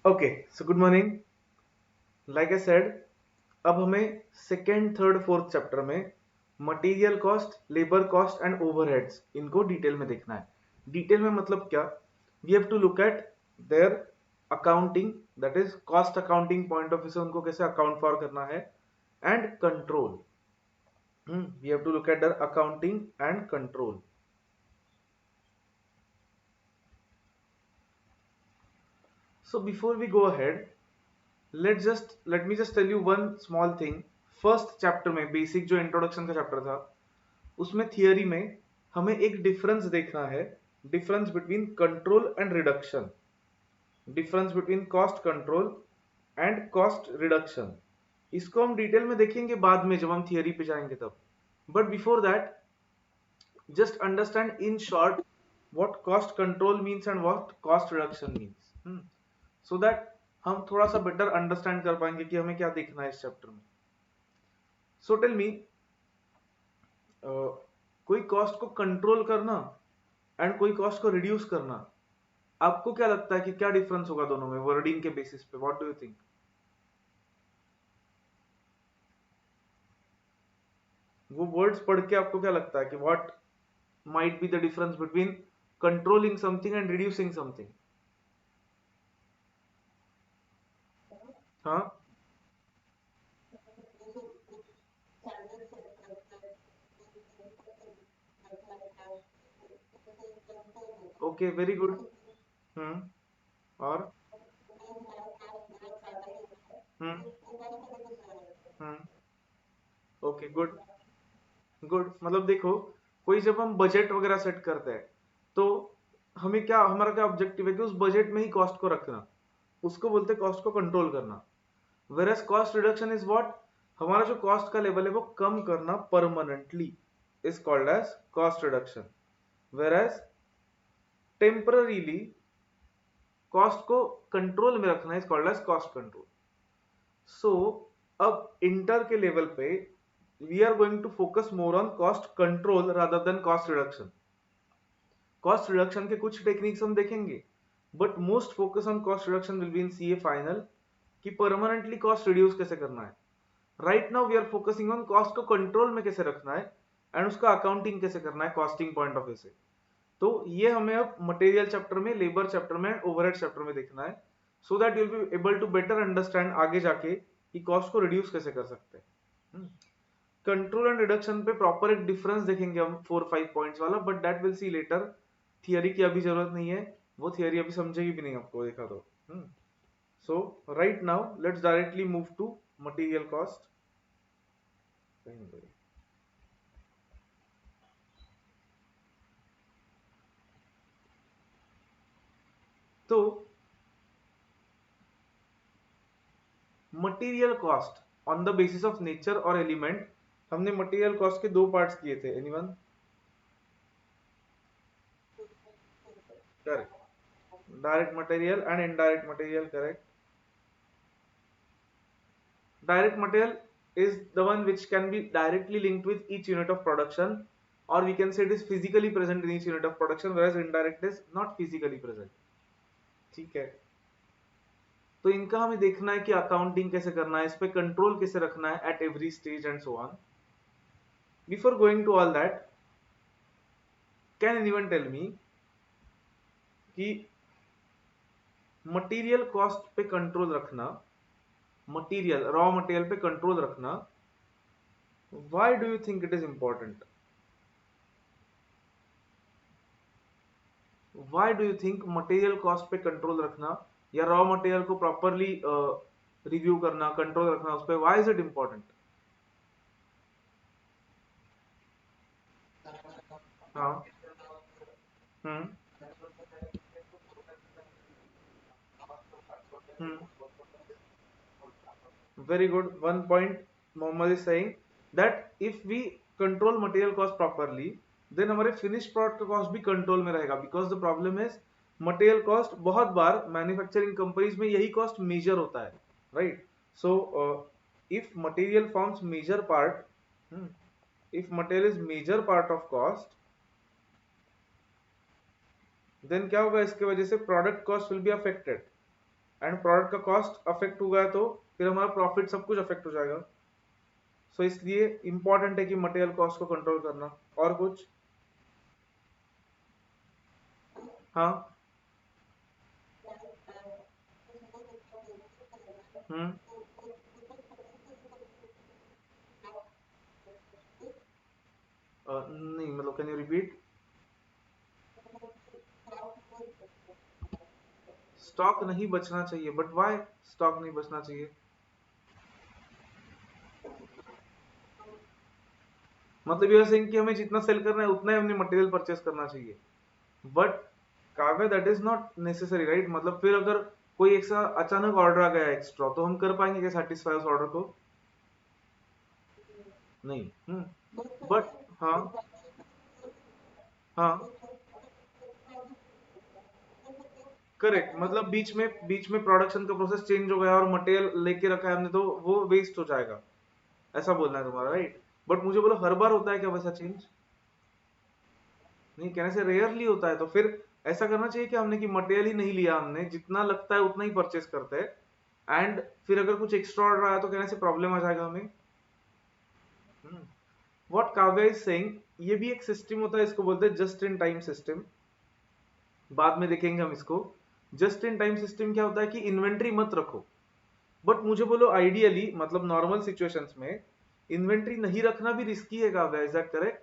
Okay so good morning. Like I said, अब हमें second third fourth chapter में material cost, labour cost and overheads इनको detail में देखना है। डिटेल में मतलब क्या? We have to look at their accounting, that is cost accounting point of view से उनको कैसे अकाउंट फॉर करना है, and control. We have to look at their accounting and control. So before we go ahead, let me just tell you one small thing. First chapter में basic जो introduction का chapter था, उसमें theory में हमें एक डिफरेंस देखना है। Difference between control and reduction, difference between cost control and cost reduction. इसको हम डिटेल में देखेंगे बाद में, जब हम थियरी पे जाएंगे तब। But before that, just understand in short what cost control means and what cost reduction means, so that हम थोड़ा सा बेटर अंडरस्टैंड कर पाएंगे कि हमें क्या देखना है इस चैप्टर में। सो टेल मी, कोई कॉस्ट को कंट्रोल करना एंड कोई कॉस्ट को रिड्यूस करना, आपको क्या लगता है कि क्या डिफरेंस होगा दोनों में वर्डिंग के बेसिस पे? What do you think? वो वर्ड्स पढ़ के आपको क्या लगता है कि what might be the difference between controlling something and reducing something? हाँ, ओके, वेरी गुड। हम्म, और हम्म, हम्म, ओके, गुड। गुड मतलब देखो, कोई जब हम बजट वगैरह सेट करते हैं तो हमें क्या, हमारा क्या ऑब्जेक्टिव है कि उस बजट में ही कॉस्ट को रखना, उसको बोलते हैं कॉस्ट को कंट्रोल करना। Whereas cost reduction is what, हमारा जो कॉस्ट का लेवल है वो कम करना permanently, is called as cost reduction. Whereas temporarily cost को कंट्रोल में रखना is called as cost control. So अब इंटर के लेवल पे we are going to focus more on cost control rather than cost reduction. Cost reduction के कुछ techniques हम देखेंगे, but most focus on cost reduction will be in CA final, कि permanently cost reduce कैसे करना है। Right now we are focusing on cost को control में कैसे रखना है एंड उसका अकाउंटिंग कैसे करना है कॉस्टिंग पॉइंट ऑफ व्यू से। तो ये हमें अब मटेरियल चैप्टर में, लेबर चैप्टर में, ओवरहेड चैप्टर में देखना है, so that you will be able to better understand आगे जाके कि कॉस्ट को रिड्यूस कैसे कर सकते हैं। कंट्रोल एंड रिडक्शन पे प्रॉपर एक डिफरेंस देखेंगे हम 4-5 पॉइंट्स वाला, but that will see later. Theory की अभी जरूरत नहीं है, वो थियरी अभी समझेगी भी नहीं आपको देखा तो। So right now let's directly move to material cost. तो material cost on the basis of nature और एलिमेंट, हमने मटेरियल कॉस्ट के दो पार्ट्स किए थे। Anyone? Correct, direct material and indirect material, correct. Direct material is the one which can be directly linked with each unit of production, or we can say it is physically present in each unit of production, whereas indirect is not physically present. ठीक है, तो इनका हमें देखना है कि accounting कैसे करना है, इस पे कंट्रोल कैसे रखना है at every stage and so on. Before going to all that, can anyone tell me कि मटेरियल कॉस्ट पे कंट्रोल रखना, मटेरियल रॉ मटेरियल पे कंट्रोल रखना, why do you think it is important? Why do you think material cost पे control रखना या raw material को properly review करना, कंट्रोल रखना उस पे, व्हाई इज इट इंपॉर्टेंट? हाँ। Hmm, hmm, very good. One point Mohammed is saying that if we control material cost properly, then हमारे फिनिश प्रोडक्ट का कॉस्ट भी कंट्रोल में रहेगा, because the problem is material cost बहुत बार manufacturing companies में यही cost major होता है, right? So if material forms major part, if material is major part of cost, then क्या होगा, इसके वजह से product cost will be affected and product का कॉस्ट अफेक्ट होगा तो फिर हमारा प्रॉफिट सब कुछ अफेक्ट हो जाएगा। सो इसलिए इंपॉर्टेंट है कि मटेरियल कॉस्ट को कंट्रोल करना। और कुछ? हाँ। हम्म। नहीं, मतलब कैन यू रिपीट? स्टॉक नहीं बचना चाहिए, बट व्हाई स्टॉक नहीं बचना चाहिए? मतलब ये सेइंग कि हमें जितना सेल करना है उतना ही हमने मटेरियल परचेस करना चाहिए, बट काव्य that is not necessary, right? मतलब फिर अगर कोई एक सा अचानक ऑर्डर आ गया एक्स्ट्रा, तो हम कर पाएंगे क्या सेटिस्फाई उस ऑर्डर को? नहीं। बट हाँ। हाँ, करेक्ट। मतलब बीच में प्रोडक्शन का प्रोसेस चेंज हो गया और मटेरियल लेके रखा है हमने, तो वो वेस्ट हो जाएगा, ऐसा बोलना है तुम्हारा, राइट? बट मुझे बोलो हर बार होता है क्या वैसा चेंज? नहीं, कहने से रेयरली होता है। तो फिर ऐसा करना चाहिए कि हमने कि मटेरियल ही नहीं लिया, हमने जितना लगता है उतना ही परचेस करते हैं, एंड फिर अगर कुछ एक्स्ट्रा ऑर्डर आया तो कहने से प्रॉब्लम आ जाएगा हमें। व्हाट काव्या इज सेइंग, ये भी एक सिस्टम होता है, इसको बोलते हैं जस्ट इन टाइम सिस्टम। बाद में देखेंगे हम इसको। जस्ट इन टाइम सिस्टम क्या होता है कि इन्वेंट्री मत रखो, बट मुझे बोलो आइडियली, मतलब नॉर्मल सिचुएशंस में इन्वेंट्री नहीं रखना भी रिस्की है काव्या, इज दैट करेक्ट?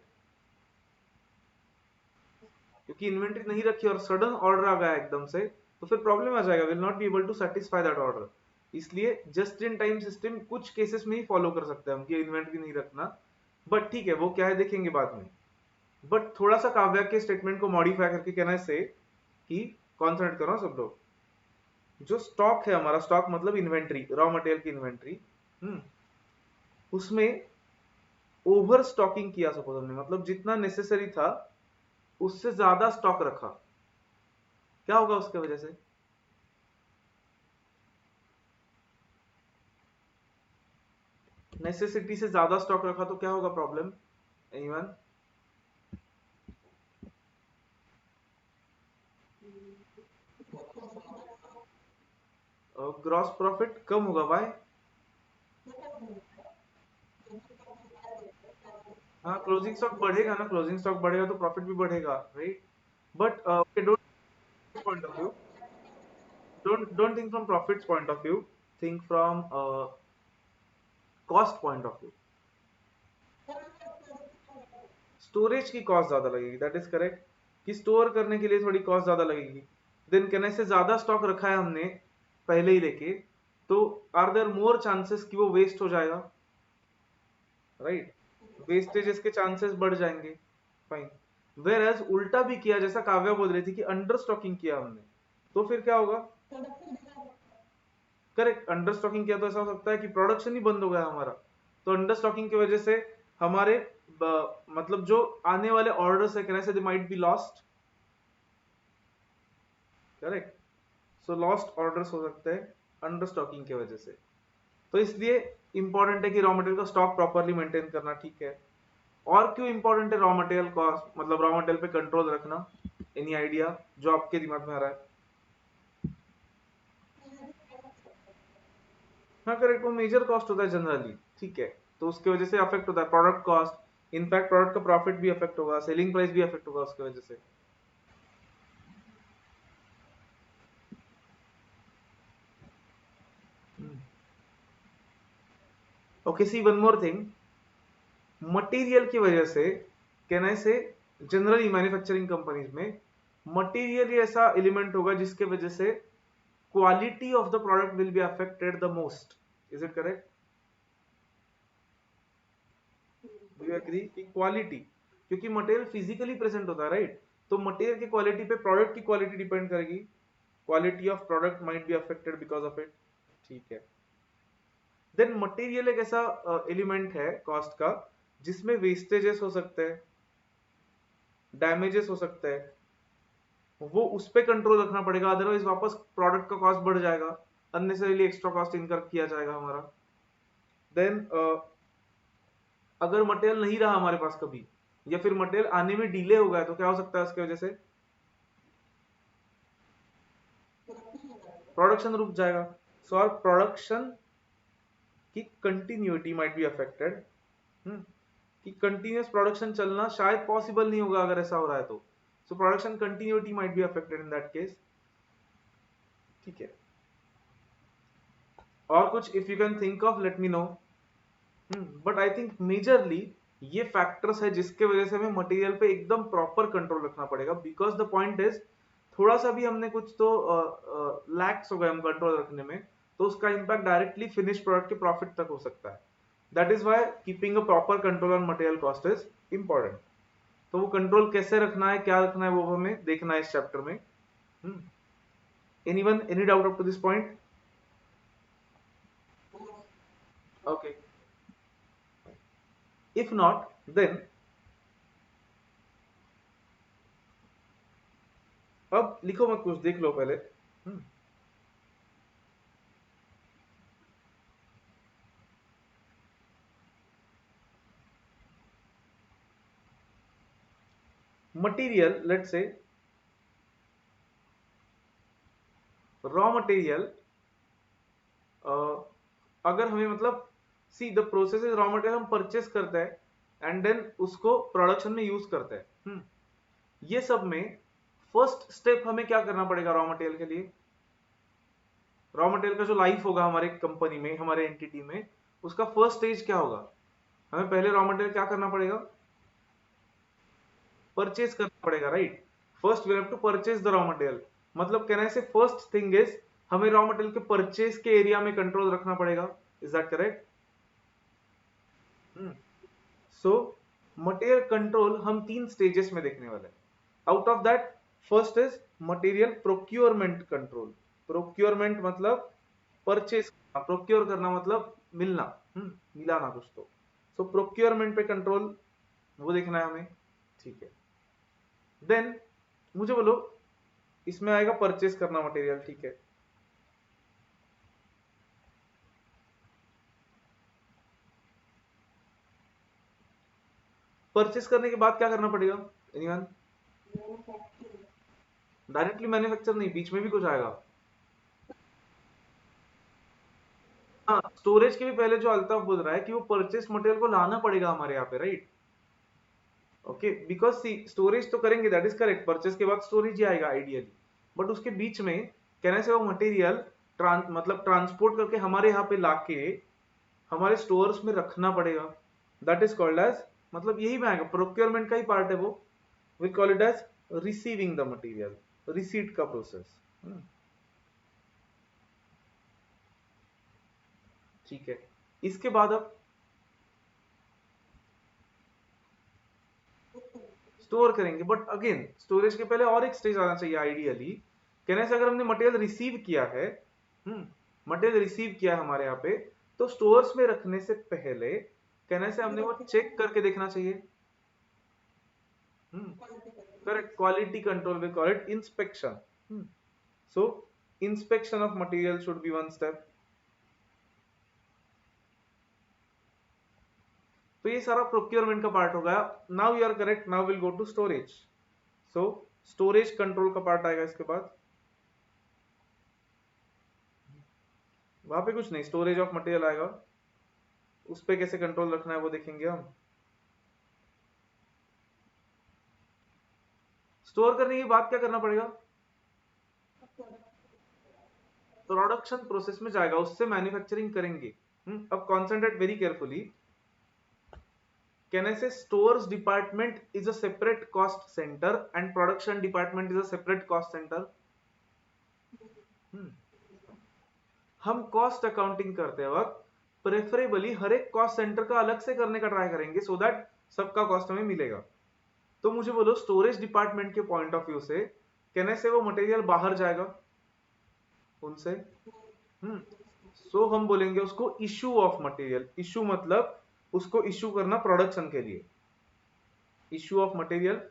क्योंकि इन्वेंट्री नहीं रखी और सडन ऑर्डर आ गया एकदम से, तो फिर प्रॉब्लम आ जाएगा, will not be able to satisfy that order. इसलिए जस्ट इन टाइम सिस्टम कुछ केसेस में ही फॉलो कर सकते हैं हम कि इन्वेंट्री नहीं रखना, बट ठीक है, वो क्या है देखेंगे बाद में। बट थोड़ा सा काव्या के स्टेटमेंट को मॉडिफाई करके कहना है से कि, कॉन्सेंट्रेट करो सब लोग, जो स्टॉक है हमारा, स्टॉक मतलब इन्वेंट्री, रॉ मटेरियल की इन्वेंट्री, उसमें ओवर स्टॉकिंग किया सपोज हमने, मतलब जितना नेसेसरी था उससे ज्यादा स्टॉक रखा, क्या होगा उसके वजह से? नेसेसिटी से ज्यादा स्टॉक रखा तो क्या होगा प्रॉब्लम? एनीवन? ग्रॉस प्रॉफिट कम होगा, बाय? हाँ, क्लोजिंग स्टॉक बढ़ेगा ना, क्लोजिंग स्टॉक बढ़ेगा तो प्रॉफिट भी बढ़ेगा, right? But don't point of view, don't think from profits point of view, think from cost point of view. Storage की कॉस्ट ज्यादा लगेगी, दैट इज करेक्ट, कि स्टोर करने के लिए थोड़ी कॉस्ट ज्यादा लगेगी। देन कहने से ज्यादा स्टॉक रखा है हमने पहले ही लेके, तो आर देयर मोर चांसेस कि वो वेस्ट हो जाएगा, राइट? वेस्टेजेस के चांसेस बढ़ जाएंगे, फाइन। वेर एज उल्टा भी किया, जैसा काव्या बोल रही थी कि अंडर स्टॉकिंग किया हमने, तो फिर क्या होगा? करेक्ट, अंडर स्टॉकिंग किया तो ऐसा हो सकता है कि प्रोडक्शन ही बंद हो गया हमारा, तो अंडर स्टॉकिंग की वजह से हमारे मतलब जो आने वाले ऑर्डर्स है कहने से they might be lost, correct? So lost orders हो सकते हैं अंडर स्टॉकिंग की वजह से। तो इसलिए इंपॉर्टेंट है कि रॉ मटेरियल का स्टॉक प्रॉपरली मेंटेन करना, ठीक है? और क्यों इंपॉर्टेंट है रॉ मटेरियल कॉस्ट, मतलब रॉ मटेरियल पे कंट्रोल रखना? एनी आइडिया जो आपके दिमाग में आ रहा है? हाँ, करेक्ट, वो मेजर कॉस्ट होता है जनरली, ठीक है? तो उसके वजह से अफेक्ट होता है प्रोडक्ट कॉस्ट, इनफैक्ट प्रोडक्ट का प्रॉफिट भी अफेक्ट होगा, सेलिंग प्राइस भी अफेक्ट होगा उसके वजह से। Okay, see one more thing, material की वजह से, कहने से जनरली मैन्युफैक्चरिंग कंपनीज में मटेरियल ही ऐसा एलिमेंट होगा जिसके वजह से quality of the product will be affected the most, is it correct? Do you agree कि क्वालिटी, क्योंकि मटेरियल फिजिकली प्रेजेंट होता है, राइट? तो मटेरियल की क्वालिटी पे प्रोडक्ट की क्वालिटी डिपेंड करेगी, quality of product might be affected because of it, ठीक है? देन मटेरियल एक ऐसा एलिमेंट है कॉस्ट का जिसमें वेस्टेजेस हो सकते हैं, डैमेजेस हो सकते हैं, वो उस पे कंट्रोल रखना पड़ेगा, अदरवाइज वापस प्रोडक्ट का कॉस्ट बढ़ जाएगा, अननेसेसरीली एक्स्ट्रा कॉस्ट इनकर किया जाएगा हमारा। देन अगर मटेरियल नहीं रहा हमारे पास कभी, या फिर मटेरियल आने में डिले हो गया, तो क्या हो सकता है उसकी वजह से? प्रोडक्शन रुक जाएगा. सो आवर प्रोडक्शन की कंटिन्यूटी माइट बी अफेक्टेड. कि कंटिन्यूअस प्रोडक्शन चलना शायद पॉसिबल नहीं होगा अगर ऐसा हो रहा है तो. So production continuity might be affected in that case. ठीक है. और कुछ if you can think of late me no. But I think majorly ये फैक्टर्स है जिसके वजह से हमें मटेरियल पे एकदम प्रॉपर कंट्रोल रखना पड़ेगा. बिकॉज द पॉइंट इज थोड़ा सा भी हमने कुछ तो लैक्स हो गए हम कंट्रोल रखने में, तो उसका इम्पैक्ट डायरेक्टली फिनिश प्रोडक्ट के प्रॉफिट तक हो सकता है. That is why keeping a proper control on material cost is important. तो वो कंट्रोल कैसे रखना है, क्या रखना है, वो हमें देखना है इस चैप्टर में. Anyone, any doubt up to this point? Okay. If not, then अब लिखो मत, कुछ देख लो पहले. Material, let's say raw material, अगर हमें मतलब see the process is raw material हम परचेस करते हैं एंड देन उसको प्रोडक्शन में यूज करते हैं. ये सब में फर्स्ट स्टेप हमें क्या करना पड़ेगा रॉ मटेरियल के लिए? रॉ मटेरियल का जो लाइफ होगा हमारे कंपनी में, हमारे एंटिटी में, उसका फर्स्ट स्टेज क्या होगा? हमें पहले रॉ मटेरियल क्या करना पड़ेगा? परचेज करना पड़ेगा, right? First we have to purchase the raw material. मतलब कहना है फर्स्ट थिंग इज हमें रॉ मटेरियल के परचेज के एरिया में कंट्रोल रखना पड़ेगा. Is that correct? So material control हम 3 स्टेजेस में देखने वाले हैं. Out of that first is material procurement control. Procurement मतलब परचेज, प्रोक्योर करना मतलब मिलना, मिलाना कुछ तो. सो प्रोक्योरमेंट पे कंट्रोल वो देखना है हमें. ठीक है. देन मुझे बोलो, इसमें आएगा परचेज करना मटेरियल. ठीक है. परचेज करने के बाद क्या करना पड़ेगा? एनीवन? डायरेक्टली मैन्युफैक्चर नहीं, बीच में भी कुछ आएगा. हाँ, स्टोरेज के भी पहले जो अल्ताफ बोल रहा है कि वो परचेस मटेरियल को लाना पड़ेगा हमारे यहाँ पे, right? Okay. Because see storage तो करेंगे, दैट इज करेक्ट. परचेस के बाद स्टोरेज ही आएगा आइडियली. बट उसके बीच में कहने से वो मटेरियल मतलब ट्रांसपोर्ट करके हमारे यहाँ पे लाके हमारे स्टोर्स में रखना पड़ेगा. दैट इज कॉल्ड एज, मतलब यही में आएगा, प्रोक्योरमेंट का ही पार्ट है वो. We call it as receiving the material, receipt का प्रोसेस. ठीक है. इसके बाद अब स्टोर करेंगे. बट अगेन स्टोरेज के पहले और एक स्टेज आना चाहिए आइडियली. कहने से अगर हमने मटेरियल रिसीव किया है, मटेरियल रिसीव किया है हमारे यहाँ पे, तो स्टोर्स में रखने से पहले कहने से हमने वो चेक करके देखना चाहिए. Correct. Quality control, we call it inspection. So inspection of material should be one step. तो ये सारा प्रोक्योरमेंट का पार्ट हो गया. Now you are correct. Now will go to storage. So storage control का पार्ट आएगा इसके बाद. वहां पे कुछ नहीं, स्टोरेज ऑफ मटेरियल आएगा. उस पे कैसे कंट्रोल रखना है वो देखेंगे हम. स्टोर करने के बाद क्या करना पड़ेगा? प्रोडक्शन प्रोसेस में जाएगा, उससे मैन्युफैक्चरिंग करेंगे. अब कॉन्सेंट्रेट वेरी केयरफुली. कहने से stores department is a separate cost centre and production department is a separate cost centre. हम कॉस्ट अकाउंटिंग करते वक्त प्रेफरेबली हर एक कॉस्ट सेंटर का अलग से करने का ट्राई करेंगे सो दैट सबका कॉस्ट हमें मिलेगा. तो मुझे बोलो स्टोरेज डिपार्टमेंट के पॉइंट ऑफ व्यू से कहने से वो मटेरियल बाहर जाएगा उनसे. सो हम बोलेंगे उसको इशू ऑफ मटेरियल. इशू मतलब उसको इशू करना प्रोडक्शन के लिए. इशू ऑफ मटेरियल,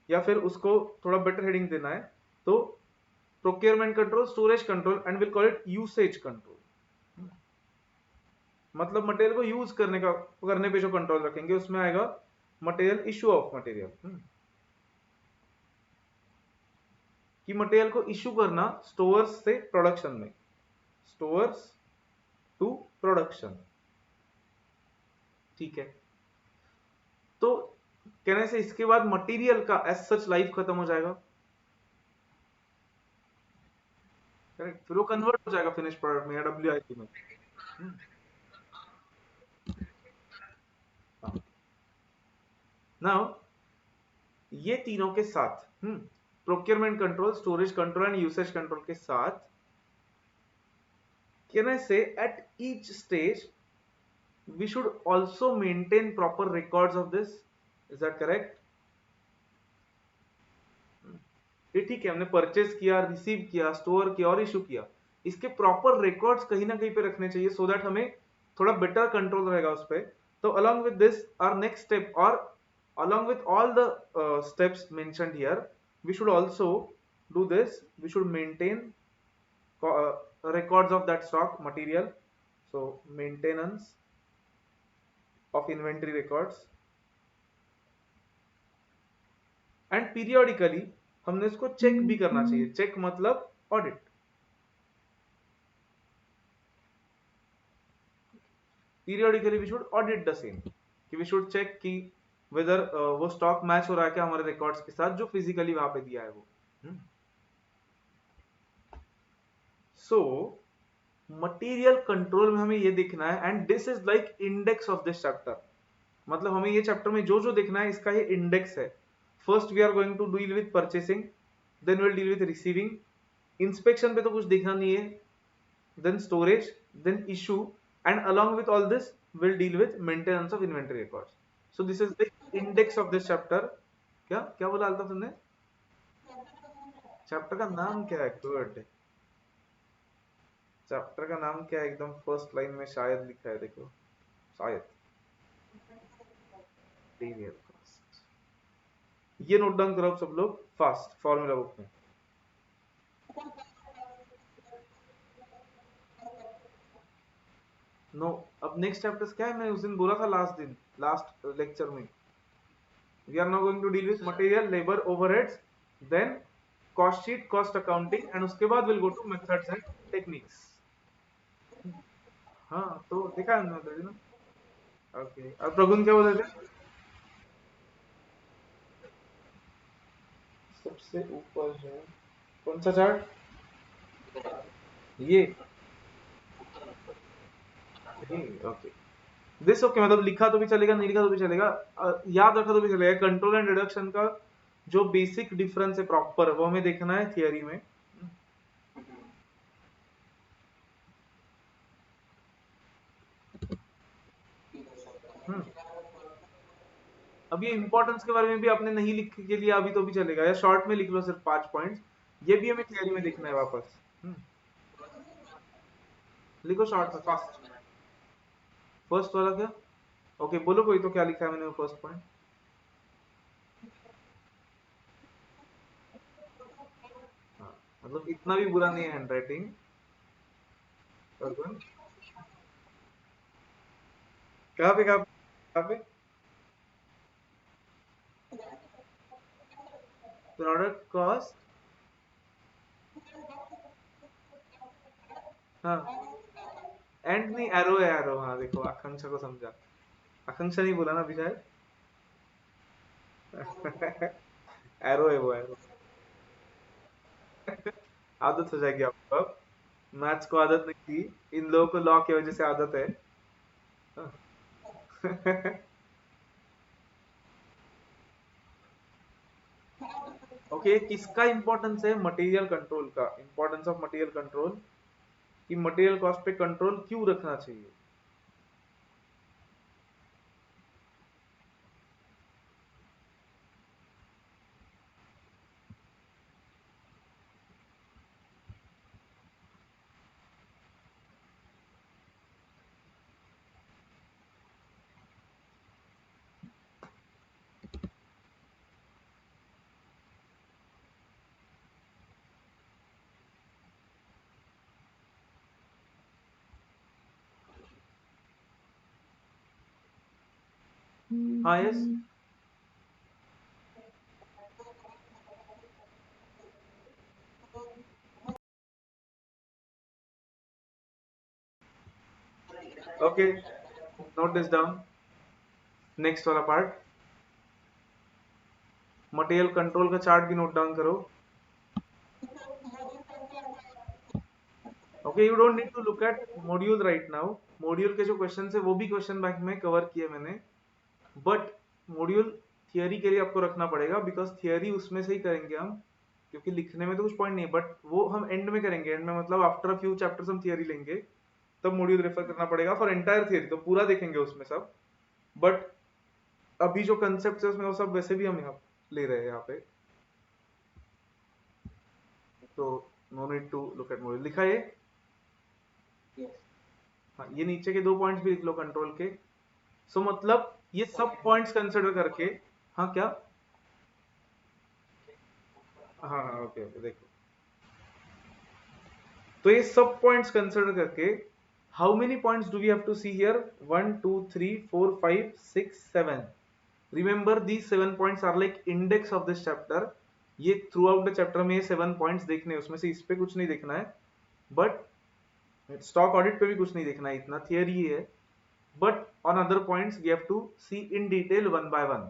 या फिर उसको थोड़ा बेटर हेडिंग देना है तो procurement control, storage control and will call it usage control. मतलब मटेरियल को यूज करने पे जो कंट्रोल रखेंगे उसमें आएगा मटेरियल इशू ऑफ मटेरियल. कि मटेरियल को इशू करना स्टोर्स से प्रोडक्शन में. Stores to production. ठीक है, तो कहने से इसके बाद मटेरियल का एज सच लाइफ खत्म हो जाएगा, करेक्ट, फिर वो कन्वर्ट हो जाएगा फिनिश प्रोडक्ट में या डब्ल्यूआईपी में। नाउ ये तीनों के साथ procurement control, storage control and usage control के साथ, can I say at each stage we should also maintain proper records of this, is that correct? ये ठीक है, हमने परचेज किया, रिसीव किया, स्टोर किया और इशू किया, इसके प्रॉपर रिकॉर्ड्स कहीं ना कहीं पे रखने चाहिए सो दैट हमें थोड़ा बेटर कंट्रोल रहेगा उस पे। तो along with this our next step, or along with all the steps mentioned here, we should also do this, we should maintain records of that stock material, so maintenance of inventory records, and periodically हमने इसको check भी करना चाहिए। Check मतलब audit. Periodically we should audit the same, कि we should check कि whether वो stock match हो रहा है क्या हमारे रिकॉर्ड्स के साथ जो फिजिकली वहां पे दिया है वो। सो मटेरियल कंट्रोल में हमें ये देखना है, and this is like index of this chapter. मतलब हमें ये चैप्टर में जो जो देखना है इसका ये इंडेक्स है। First we are going to deal with purchasing, then will deal with receiving, inspection पे तो कुछ देखना नहीं है, then storage, then issue, and along with all this we'll deal with maintenance of inventory records. So this is the index of this chapter. क्या क्या बोला अल्ताफ तुमने? चैप्टर का नाम क्या है? गुड। चैप्टर का नाम क्या है? एकदम फर्स्ट लाइन में शायद लिखा है, देखो, शायद मटेरियल कॉस्ट। ये नोट डाउन करो सब लोग फास्ट, फॉर्मूला बुक में। नो, अब नेक्स्ट चैप्टर्स क्या है? मैं उस दिन बोला था लास्ट दिन, लास्ट लेक्चर में, we are now going to deal with material, labor, overheads, then cost sheet, cost accounting, and उसके बाद we'll go to methods and techniques. हाँ, तो देखा है हमने ना। ओके, अब प्रगुन क्या बोल रहे थे? सबसे ऊपर है कौन सा चार्ट? ये ओके, दिस ओके, मतलब लिखा तो भी चलेगा, नहीं लिखा तो भी चलेगा, याद रखा तो भी चलेगा। कंट्रोल एंड डिडक्शन का जो बेसिक डिफरेंस है प्रॉपर, वो हमें देखना है थियरी में। हम्म, अब ये इंपॉर्टेंस के बारे में भी आपने नहीं लिख के लिया अभी तो भी चलेगा, या शॉर्ट में लिख लो सिर्फ 5 पॉइंट्स, ये भी हमें थियरी में देखना है वापस। लिखो शॉर्ट में फास्ट। फर्स्ट वाला क्या? ओके, बोलो कोई तो, क्या लिखा है मैंने फर्स्ट पॉइंट? हाँ, मतलब इतना भी बुरा नहीं है हैंडराइटिंग। कहाँ पे कहाँ पे? Product cost. हाँ, एंड नहीं, एरो है, एरो, हाँ देखो आकांक्षा को समझा। आकांक्षा नहीं बोला ना अभी शायद। एरो है वो, एरो। आदत हो जाएगी आपको अब, मैथ्स को आदत नहीं थी, इन लोगों को लॉ की वजह से आदत है। ओके, किसका इंपॉर्टेंस है? मटेरियल कंट्रोल का इंपॉर्टेंस ऑफ मटेरियल कंट्रोल, कि मटेरियल कॉस्ट पे कंट्रोल क्यों रखना चाहिए। हाँ, yes. Okay, note this down. Next वाला पार्ट, मटेरियल कंट्रोल का चार्ट भी नोट डाउन करो। Okay, you don't need to look at module right now. Module के जो क्वेश्चन है वो भी क्वेश्चन बैंक में कवर किए मैंने, बट मॉड्यूल थियरी के लिए आपको रखना पड़ेगा, बिकॉज थियरी उसमें से ही करेंगे हम, क्योंकि लिखने में तो कुछ पॉइंट नहीं, बट वो हम एंड में करेंगे। एंड में मतलब आफ्टर अ फ्यू चैप्टर्स हम थियरी लेंगे, तब मॉड्यूल रेफर करना पड़ेगा फॉर एंटायर थियरी, तो पूरा देखेंगे उसमें सब। बट अभी जो कंसेप्ट है उसमें वो सब वैसे भी हम यहाँ ले रहे हैं यहाँ पे, तो no need to look at module. लिखा है हाँ, ये नीचे के 2 पॉइंट्स भी लिख लो कंट्रोल के। सो मतलब ये सब पॉइंट्स कंसिडर करके, हाँ क्या, हाँ हाँ ओके ओके, देखो तो ये सब पॉइंट्स कंसिडर करके, how many points do we have to see here, 1 2 3 4 5 6 7। Remember these 7 points are like index of this chapter. ये थ्रू आउट द चैप्टर में ये 7 पॉइंट्स देखने हैं, उसमें से इस पे कुछ नहीं देखना है, बट स्टॉक ऑडिट पे भी कुछ नहीं देखना है, इतना थियरी ही है। But on other points we have to see in detail one by one.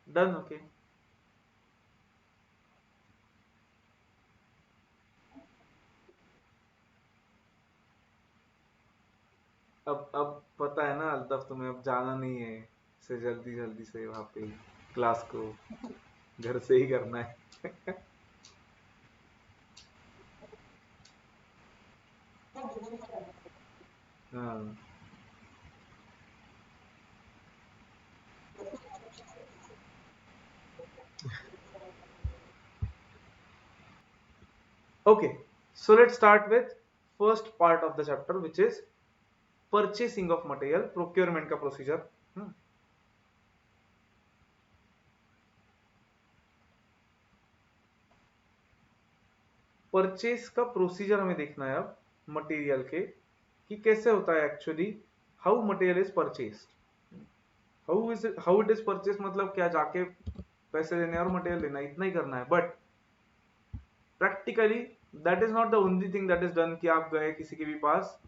Done, okay. अब पता है ना अल्ताफ, तुम्हें अब जाना नहीं है से जल्दी जल्दी से वहां पे क्लास को, घर से ही करना है। हाँ, okay, so let's start with first part of the chapter, which is purchasing of material, procurement का procedure। परचेस का प्रोसीजर हमें देखना है अब मटेरियल के, कि कैसे होता है actually, how material is purchased, how it is purchase, मतलब क्या जाके पैसे देने और मटेरियल लेना, इतना ही करना है। But practically that is not the only thing that is done, कि आप गए किसी के भी पास,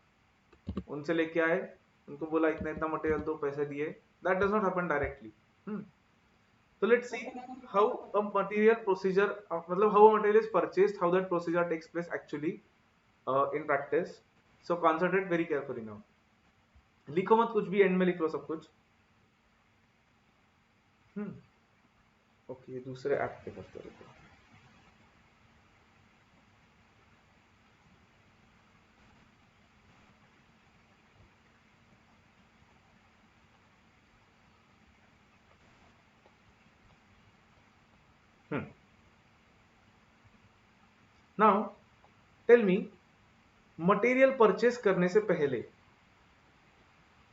उनसे लेके आए, उनको बोला इतना इतना मटेरियल दो, पैसे दिए, that does not happen directly. So let's see how a material procedure, मतलब how a material is purchased, how that procedure takes place actually in practice. So concentrate very carefully now. लिखो मत कुछ भी, and में लिख लो सब कुछ। हम्म okay, दूसरे ऐप पे करते रहते हैं। Now tell me, material purchase करने से पहले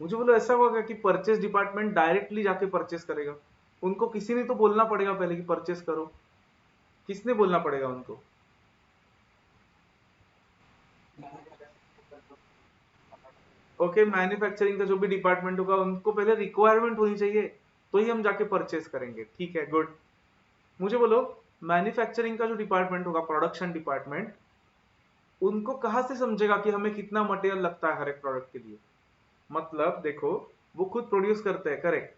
मुझे बोलो, ऐसा होगा कि परचेस डिपार्टमेंट डायरेक्टली जाके परचेस करेगा? उनको किसी ने तो बोलना पड़ेगा पहले कि परचेस करो। किसने बोलना पड़ेगा उनको? ओके, मैन्युफैक्चरिंग का जो भी डिपार्टमेंट होगा उनको पहले रिक्वायरमेंट होनी चाहिए, तो ही हम जाके परचेस करेंगे। ठीक है, गुड। मुझे बोलो, मैन्युफैक्चरिंग का जो डिपार्टमेंट होगा, प्रोडक्शन डिपार्टमेंट, उनको कहाँ से समझेगा कि हमें कितना मटेरियल लगता है हर एक प्रोडक्ट के लिए? मतलब देखो, वो खुद प्रोड्यूस करते हैं, करेक्ट,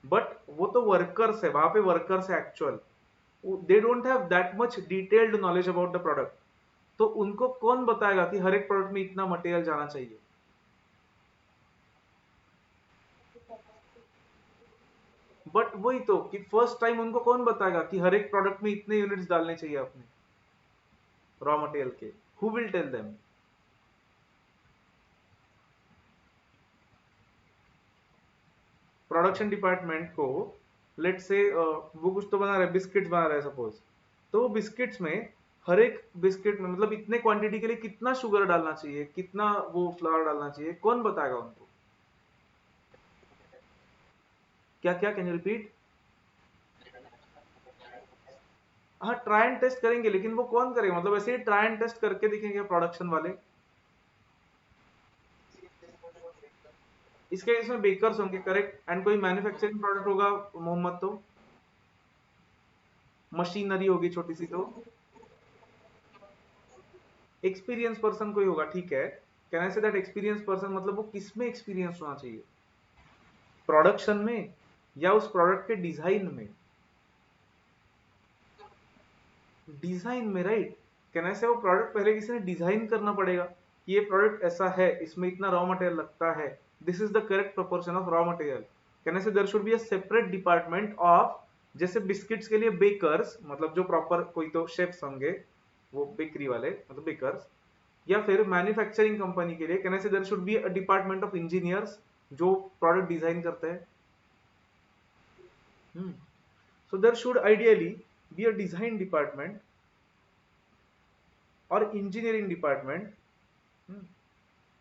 बट वो तो वर्कर्स है, वहां पे वर्कर्स है actual, they don't have that much detailed knowledge about the product. तो उनको कौन बताएगा कि हर एक प्रोडक्ट में इतना मटेरियल जाना चाहिए? बट वही तो, कि फर्स्ट टाइम उनको कौन बताएगा कि हर एक प्रोडक्ट में इतने यूनिट्स डालने चाहिए अपने रॉ मटेरियल के? Who will tell them? Production department को, लेट से वो कुछ तो बना रहा है, बिस्किट्स बना रहा है सपोज, तो वो बिस्किट्स में हर एक बिस्किट में मतलब इतने क्वांटिटी के लिए कितना शुगर डालना चाहिए, कितना वो फ्लावर डालना चाहिए, कौन बताएगा उनको? क्या क्या, कैन यू रिपीट? हाँ ट्राई एंड टेस्ट करेंगे, लेकिन वो कौन करेगा? मतलब ऐसे ही ट्राई एंड टेस्ट करके दिखेंगे प्रोडक्शन वाले? इसके केस में बेकर्स होंगे, करेक्ट। एंड कोई मैन्युफैक्चरिंग प्रोडक्ट होगा मोहम्मद, तो मशीनरी होगी छोटी सी, तो एक्सपीरियंस पर्सन कोई होगा, ठीक है। Can I say that experience person, मतलब वो किस में एक्सपीरियंस होना चाहिए? प्रोडक्शन में या उस प्रोडक्ट के डिजाइन में? डिजाइन में, राइट। कैन आई से वो प्रोडक्ट पहले किसी ने डिजाइन करना पड़ेगा कि ये प्रोडक्ट ऐसा है, इसमें इतना रॉ मटेरियल लगता है, this is the correct proportion of raw material. Can I say there should be a separate department of, जैसे बिस्किट्स के लिए बेकर्स, मतलब जो प्रॉपर कोई तो शेफ्स होंगे, वो बेकरी वाले मतलब बेकर्स। या फिर मैन्युफैक्चरिंग कंपनी के लिए can I say there should be a department of engineers जो प्रोडक्ट डिजाइन करते हैं। So there should ideally be a design department और इंजीनियरिंग डिपार्टमेंट,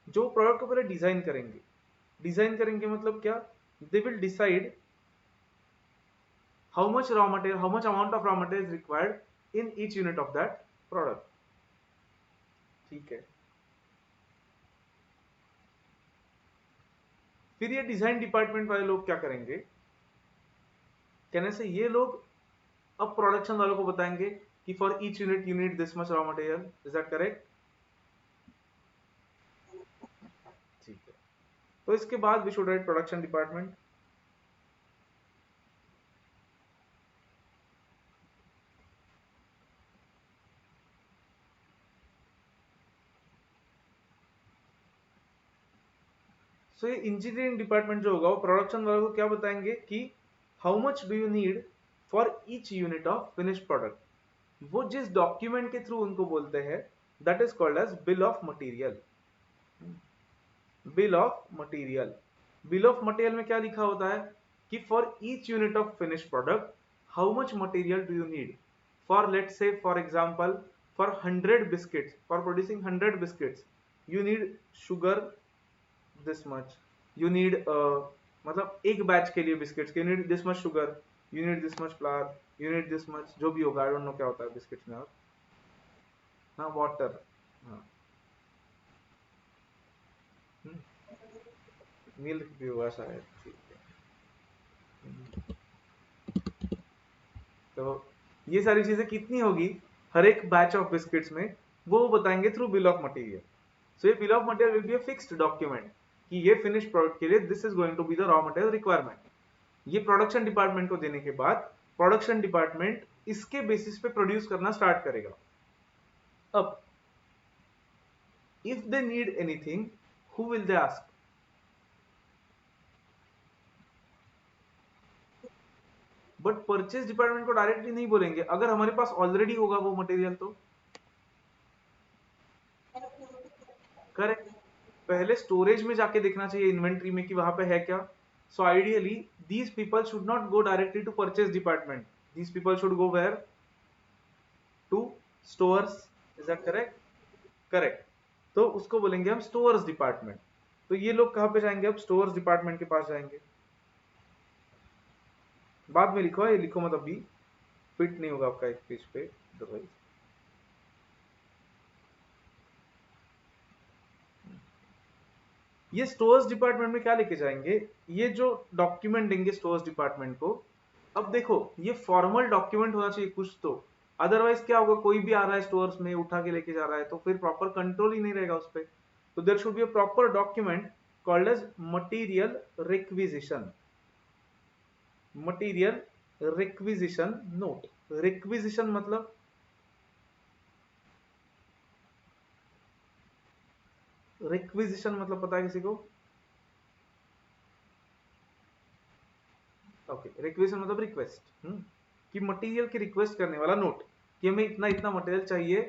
जो प्रोडक्ट को पहले डिजाइन करेंगे। डिजाइन करेंगे मतलब क्या? They will decide how much raw material, how much amount of raw material is required in each unit of that product, ठीक है। फिर ये डिजाइन डिपार्टमेंट वाले लोग क्या करेंगे? कहने से ये लोग अब प्रोडक्शन वालों को बताएंगे कि for each unit you need this much raw material, is that correct? ठीक है। तो इसके बाद we should write production department. So ये इंजीनियरिंग डिपार्टमेंट जो होगा वो प्रोडक्शन वालों को क्या बताएंगे कि how much do you need for each unit of finish product. वो जिस डॉक्यूमेंट के थ्रू उनको बोलते हैं that is called as bill of material. Bill of material, bill of material में क्या लिखा होता है कि for each unit of finish product how much material do you need for, let's say for example, for 100 biscuits, for producing 100 biscuits you need sugar this much, you need मतलब एक batch के लिए बिस्किट्स के need this much sugar, you need this much flower, you need this much, जो भी होगा, I don't know क्या होता है बिस्किट्स में। और हाँ वाटर, हाँ मिल्क भी होगा शायद, ठीक है। तो ये सारी चीजें कितनी होगी हर एक बैच ऑफ बिस्किट्स में, वो बताएंगे through bill of material. So ये bill of material will be a fixed document कि ये फिनिश प्रोडक्ट के लिए this is going to be the raw material requirement. ये प्रोडक्शन डिपार्टमेंट को देने के बाद प्रोडक्शन डिपार्टमेंट इसके बेसिस पे प्रोड्यूस करना स्टार्ट करेगा। अब if they need anything, who will they ask? But purchase department को डायरेक्टली नहीं बोलेंगे, अगर हमारे पास ऑलरेडी होगा वो मटेरियल तो। करेक्ट। पहले स्टोरेज में जाके देखना चाहिए इन्वेंट्री में कि वहां पे है क्या। So ideally these people should not go directly to purchase department, these people should go where? To stores, is that correct? Correct. तो उसको बोलेंगे हम स्टोर्स डिपार्टमेंट। तो ये लोग कहां पे जाएंगे? अब स्टोर्स डिपार्टमेंट के पास जाएंगे। बाद में लिखो, ये लिखो मत अभी, फिट नहीं होगा आपका एक पेज पे अदरवाइज। ये स्टोर्स डिपार्टमेंट में क्या लेके जाएंगे? ये जो डॉक्यूमेंट देंगे स्टोर्स डिपार्टमेंट को। अब देखो ये फॉर्मल डॉक्यूमेंट होना चाहिए कुछ तो, अदरवाइज क्या होगा, कोई भी आ रहा है स्टोर्स में उठा के लेके जा रहा है तो फिर प्रॉपर कंट्रोल ही नहीं रहेगा उस पर। तो there should be a proper document called as material requisition, material requisition note. Requisition मतलब, रिक्विजिशन मतलब पता है किसी को? ओके, रिक्वेस्ट मतलब रिक्वेस्ट, कि मटेरियल की रिक्वेस्ट करने वाला नोट कि हमें इतना इतना मटेरियल चाहिए,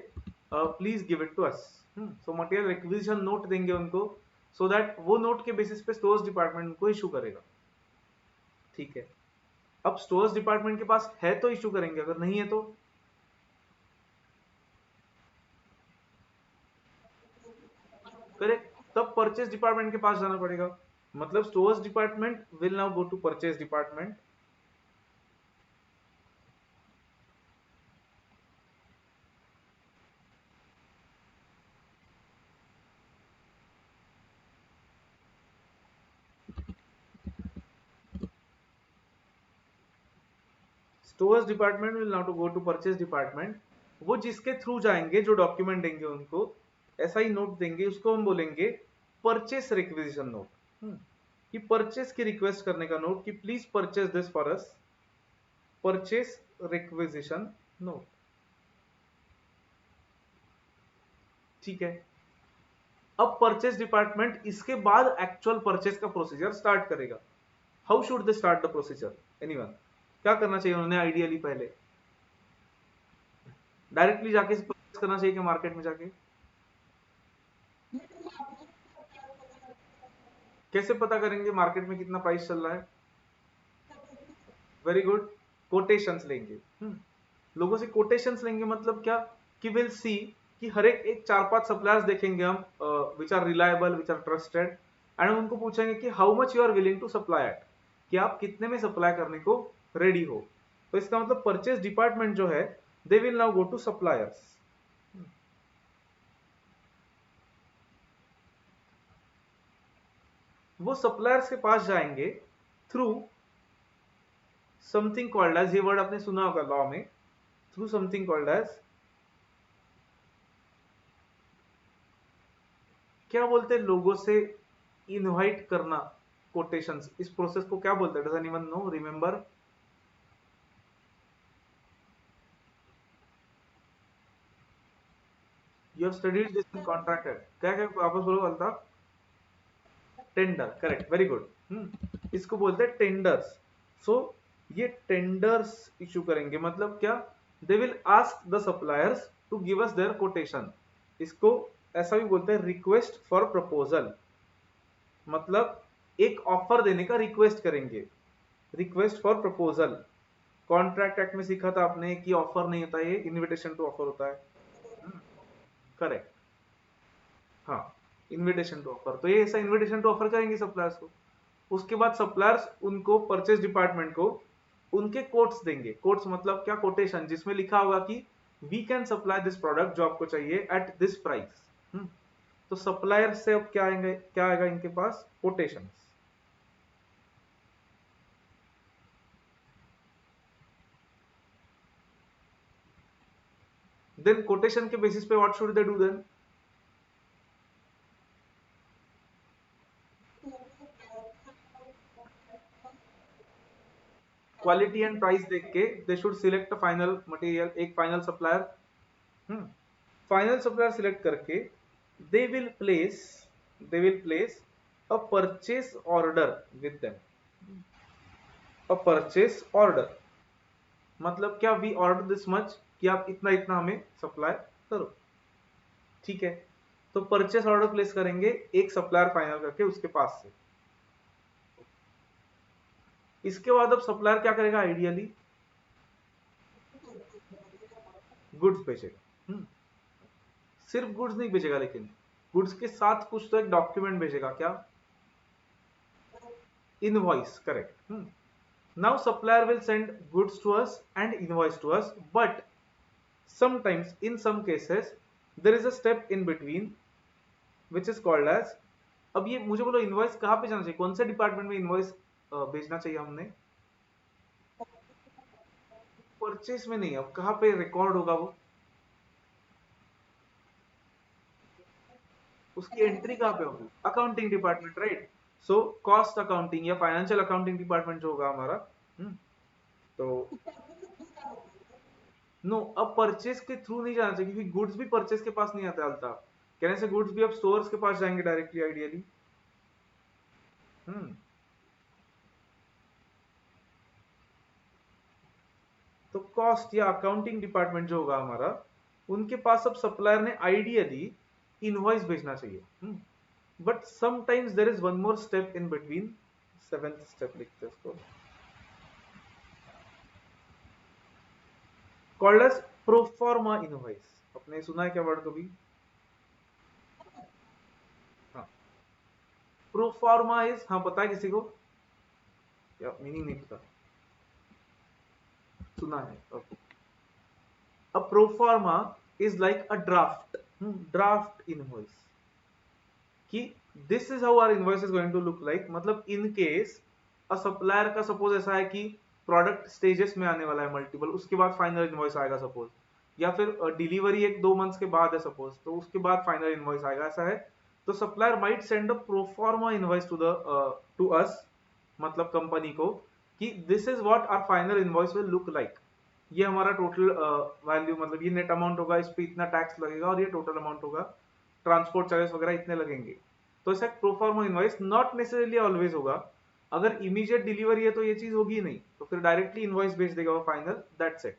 please give it to us. So material requisition note देंगे उनको, सो दैट वो नोट के बेसिस पे स्टोर्स डिपार्टमेंट उनको इशू करेगा, ठीक है। अब स्टोर्स डिपार्टमेंट के पास है तो इशू करेंगे, अगर नहीं है तो करेक्ट, तब परचेज डिपार्टमेंट के पास जाना पड़ेगा। मतलब stores department will now go to purchase department. Stores department will now to go to purchase department. वो जिसके थ्रू जाएंगे, जो डॉक्यूमेंट देंगे उनको, ऐसा ही नोट देंगे, उसको हम बोलेंगे परचेस रिक्विजिशन नोट। कि परचेस की रिक्वेस्ट करने का नोट, कि please purchase this for us, purchase requisition note. ठीक है। अब परचेस डिपार्टमेंट इसके बाद एक्चुअल परचेस का प्रोसीजर स्टार्ट करेगा। How should they start the procedure? Anyone? क्या करना चाहिए उन्होंने आइडियली? पहले डायरेक्टली जाके परचेस करना चाहिए कि मार्केट में जाके? कैसे पता करेंगे मार्केट में कितना प्राइस चल रहा है? वेरी गुड, कोटेशंस लेंगे। लोगों से कोटेशंस लेंगे, मतलब क्या? कि विल सी कि हर एक एक 4-5 सप्लायर्स देखेंगे हम, which are reliable, which are trusted, and उनको पूछेंगे कि how much you are willing to supply at, कि आप कितने में सप्लाई करने को रेडी हो। तो इसका मतलब परचेज डिपार्टमेंट जो है, they will now go to suppliers. वो सप्लायर्स के पास जाएंगे थ्रू समथिंग कॉल्ड एज, ये वर्ड आपने सुना होगा लॉ में, थ्रू समथिंग कॉल्ड एज, क्या बोलते हैं लोगों से इनवाइट करना कोटेशंस, इस प्रोसेस को क्या बोलते हैं? Does anyone know, remember? You have studied this in contracted, क्या क्या वापस बोलो Altaf? Tender, correct, very good. इसको बोलते हैं टेंडर्स। सो ये टेंडर्स इशू करेंगे, मतलब क्या? They will ask the suppliers to give us their quotation. इसको ऐसा भी बोलते हैं रिक्वेस्ट फॉर प्रपोजल, मतलब एक ऑफर देने का रिक्वेस्ट करेंगे, request for proposal. Contract act में सीखा था आपने कि ऑफर नहीं होता, ये इनविटेशन टू ऑफर होता है। करेक्ट। हाँ, इनविटेशन टू ऑफर, तो ये ऐसा इनविटेशन टू ऑफर करेंगे सप्लायर्स को। उसके बाद सप्लायर्स उनको, परचेज डिपार्टमेंट को, उनके कोट्स देंगे। कोट्स मतलब क्या? कोटेशन, जिसमें लिखा होगा कि we can supply this product जो आपको चाहिए एट दिस प्राइस। तो सप्लायर से अब क्या आएंगे, क्या आएगा इनके पास? कोटेशन। देन कोटेशन के बेसिस पे what should they do then? Quality and price देख के they should select a final material, एक final supplier. Final supplier select करके they will place, they will place a purchase order with them. A purchase order मतलब क्या? We order this much, कि आप इतना इतना हमें सप्लाई करो। ठीक है। तो परचेस ऑर्डर प्लेस करेंगे एक सप्लायर फाइनल करके उसके पास से। इसके बाद अब सप्लायर क्या करेगा आइडियली? गुड्स बेचेगा। सिर्फ गुड्स नहीं बेचेगा, लेकिन गुड्स के साथ कुछ तो एक डॉक्यूमेंट बेचेगा। क्या? Invoice, correct. Now supplier will send goods to us and invoice to us, but sometimes in some cases there is a step in between which is called as, अब ये मुझे बोलो इनवॉइस कहाँ पे जाना चाहिए, कौन से डिपार्टमेंट में इनवॉइस भेजना चाहिए हमने? परचेस में नहीं, अब कहाँ पे रिकॉर्ड होगा वो? उसकी एंट्री कहाँ पे होगी? Accounting department, right. So cost accounting या फाइनेंशियल अकाउंटिंग डिपार्टमेंट जो होगा हमारा। तो नो, अब परचेस के थ्रू नहीं जाना चाहिए, क्योंकि गुड्स भी परचेस के पास नहीं आते अलता। कहने से गुड्स भी अब स्टोर्स के पास जाएंगे डायरेक्टली आइडियली। हम्म तो कॉस्ट या अकाउंटिंग डिपार्टमेंट जो होगा हमारा, उनके पास अब सप्लायर ने आइडियली इनवॉइस भेजना चाहिए। But sometimes there is one more step in between, seventh step लिखते हैं इसको, कॉल्ड एज प्रोफॉर्मा इनवॉइस। आपने सुना है क्या वर्ड कभी? हाँ, प्रोफॉर्मा इज, हाँ पता है किसी को? या मीनिंग नहीं पता? सुना है, okay. A proforma is like a draft, draft invoice, कि this is how our invoice is going to look like. मतलब इन केस अ सप्लायर का सपोज ऐसा है कि प्रोडक्ट स्टेजेस में आने वाला है मल्टीपल, उसके बाद फाइनल इनवॉइस आएगा सपोज, या फिर डिलीवरी 1-2 मंथ्स के बाद है सपोज, तो उसके बाद फाइनल इनवॉइस आएगा, ऐसा है। तो supplier might send a proforma invoice to us, मतलब कंपनी को, कि this is what our final invoice will look like, ये हमारा टोटल वैल्यू, मतलब ये नेट अमाउंट होगा, इस पे इतना टैक्स लगेगा और ये टोटल अमाउंट होगा, ट्रांसपोर्ट चार्जेस वगैरह इतने लगेंगे। तो ऐसा proforma invoice not necessarily always होगा, अगर इमीडिएट डिलीवरी है तो ये चीज होगी नहीं, तो फिर डायरेक्टली इनवॉइस भेज देगा वो final, that's it.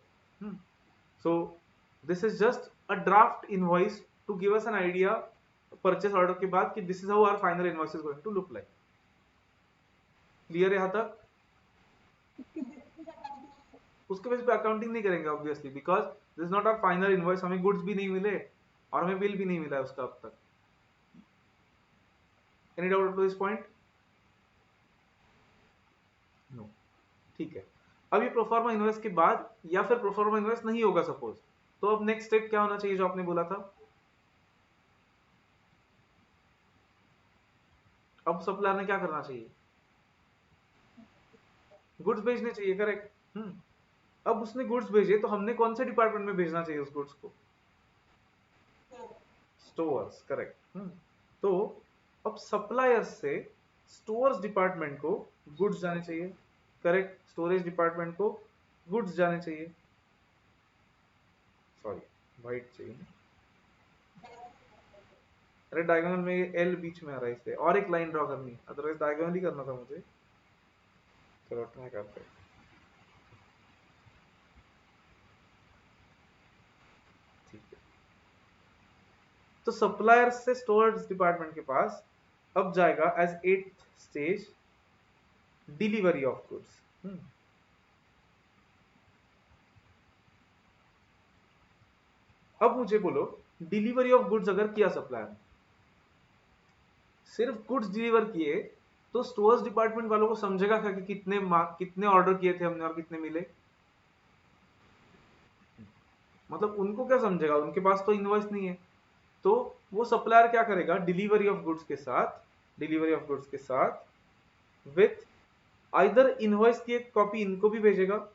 So this is just a draft invoice to give us an idea purchase order के बाद कि this is how our final invoice is going to look like. Clear है यहाँ तक? उसके बेस पे अकाउंटिंग नहीं करेंगे obviously, because this is not our final invoice, हमें गुड्स भी नहीं मिले और हमें बिल भी नहीं मिला है उसका अब तक। Any doubt to this point? No. ठीक है, अब ये प्रोफॉर्मा इनवॉइस के बाद या फिर प्रोफॉर्मा इनवॉइस नहीं होगा सपोज, तो अब नेक्स्ट स्टेप क्या होना चाहिए जो आपने बोला था? अब सप्लायर ने क्या करना चाहिए? गुड्स भेजने चाहिए, करेक्ट। अब उसने गुड्स भेजे तो हमने कौन से डिपार्टमेंट में भेजना चाहिए उस गुड्स को? Stores, correct. तो अब सप्लायर से स्टोर्स डिपार्टमेंट को गुड्स जाने चाहिए, करेक्ट। स्टोरेज डिपार्टमेंट को गुड्स जाने चाहिए, सॉरी वाइट चाहिए, अरे डायगोनल में ये एल बीच में आ रहा है इसलिए, और एक लाइन ड्रॉ करनी है, अदरवाइज डायगोनल ही करना था मुझे। चलो ट्राई करते हैं। ठीक है, तो सप्लायर से स्टोर्स डिपार्टमेंट के पास अब जाएगा as 8th stage delivery of goods. अब मुझे बोलो, डिलीवरी ऑफ गुड्स अगर किया सप्लायर ने, सिर्फ गुड्स डिलीवर किए, तो स्टोर्स डिपार्टमेंट वालों को समझेगा क्या कि कितने ऑर्डर किए थे हमने और कितने मिले? मतलब उनको क्या समझेगा, उनके पास तो इनवॉइस नहीं है। तो वो सप्लायर क्या करेगा, डिलीवरी ऑफ गुड्स के साथ विथ आइदर इनवॉइस की एक कॉपी इनको भी भेजेगा,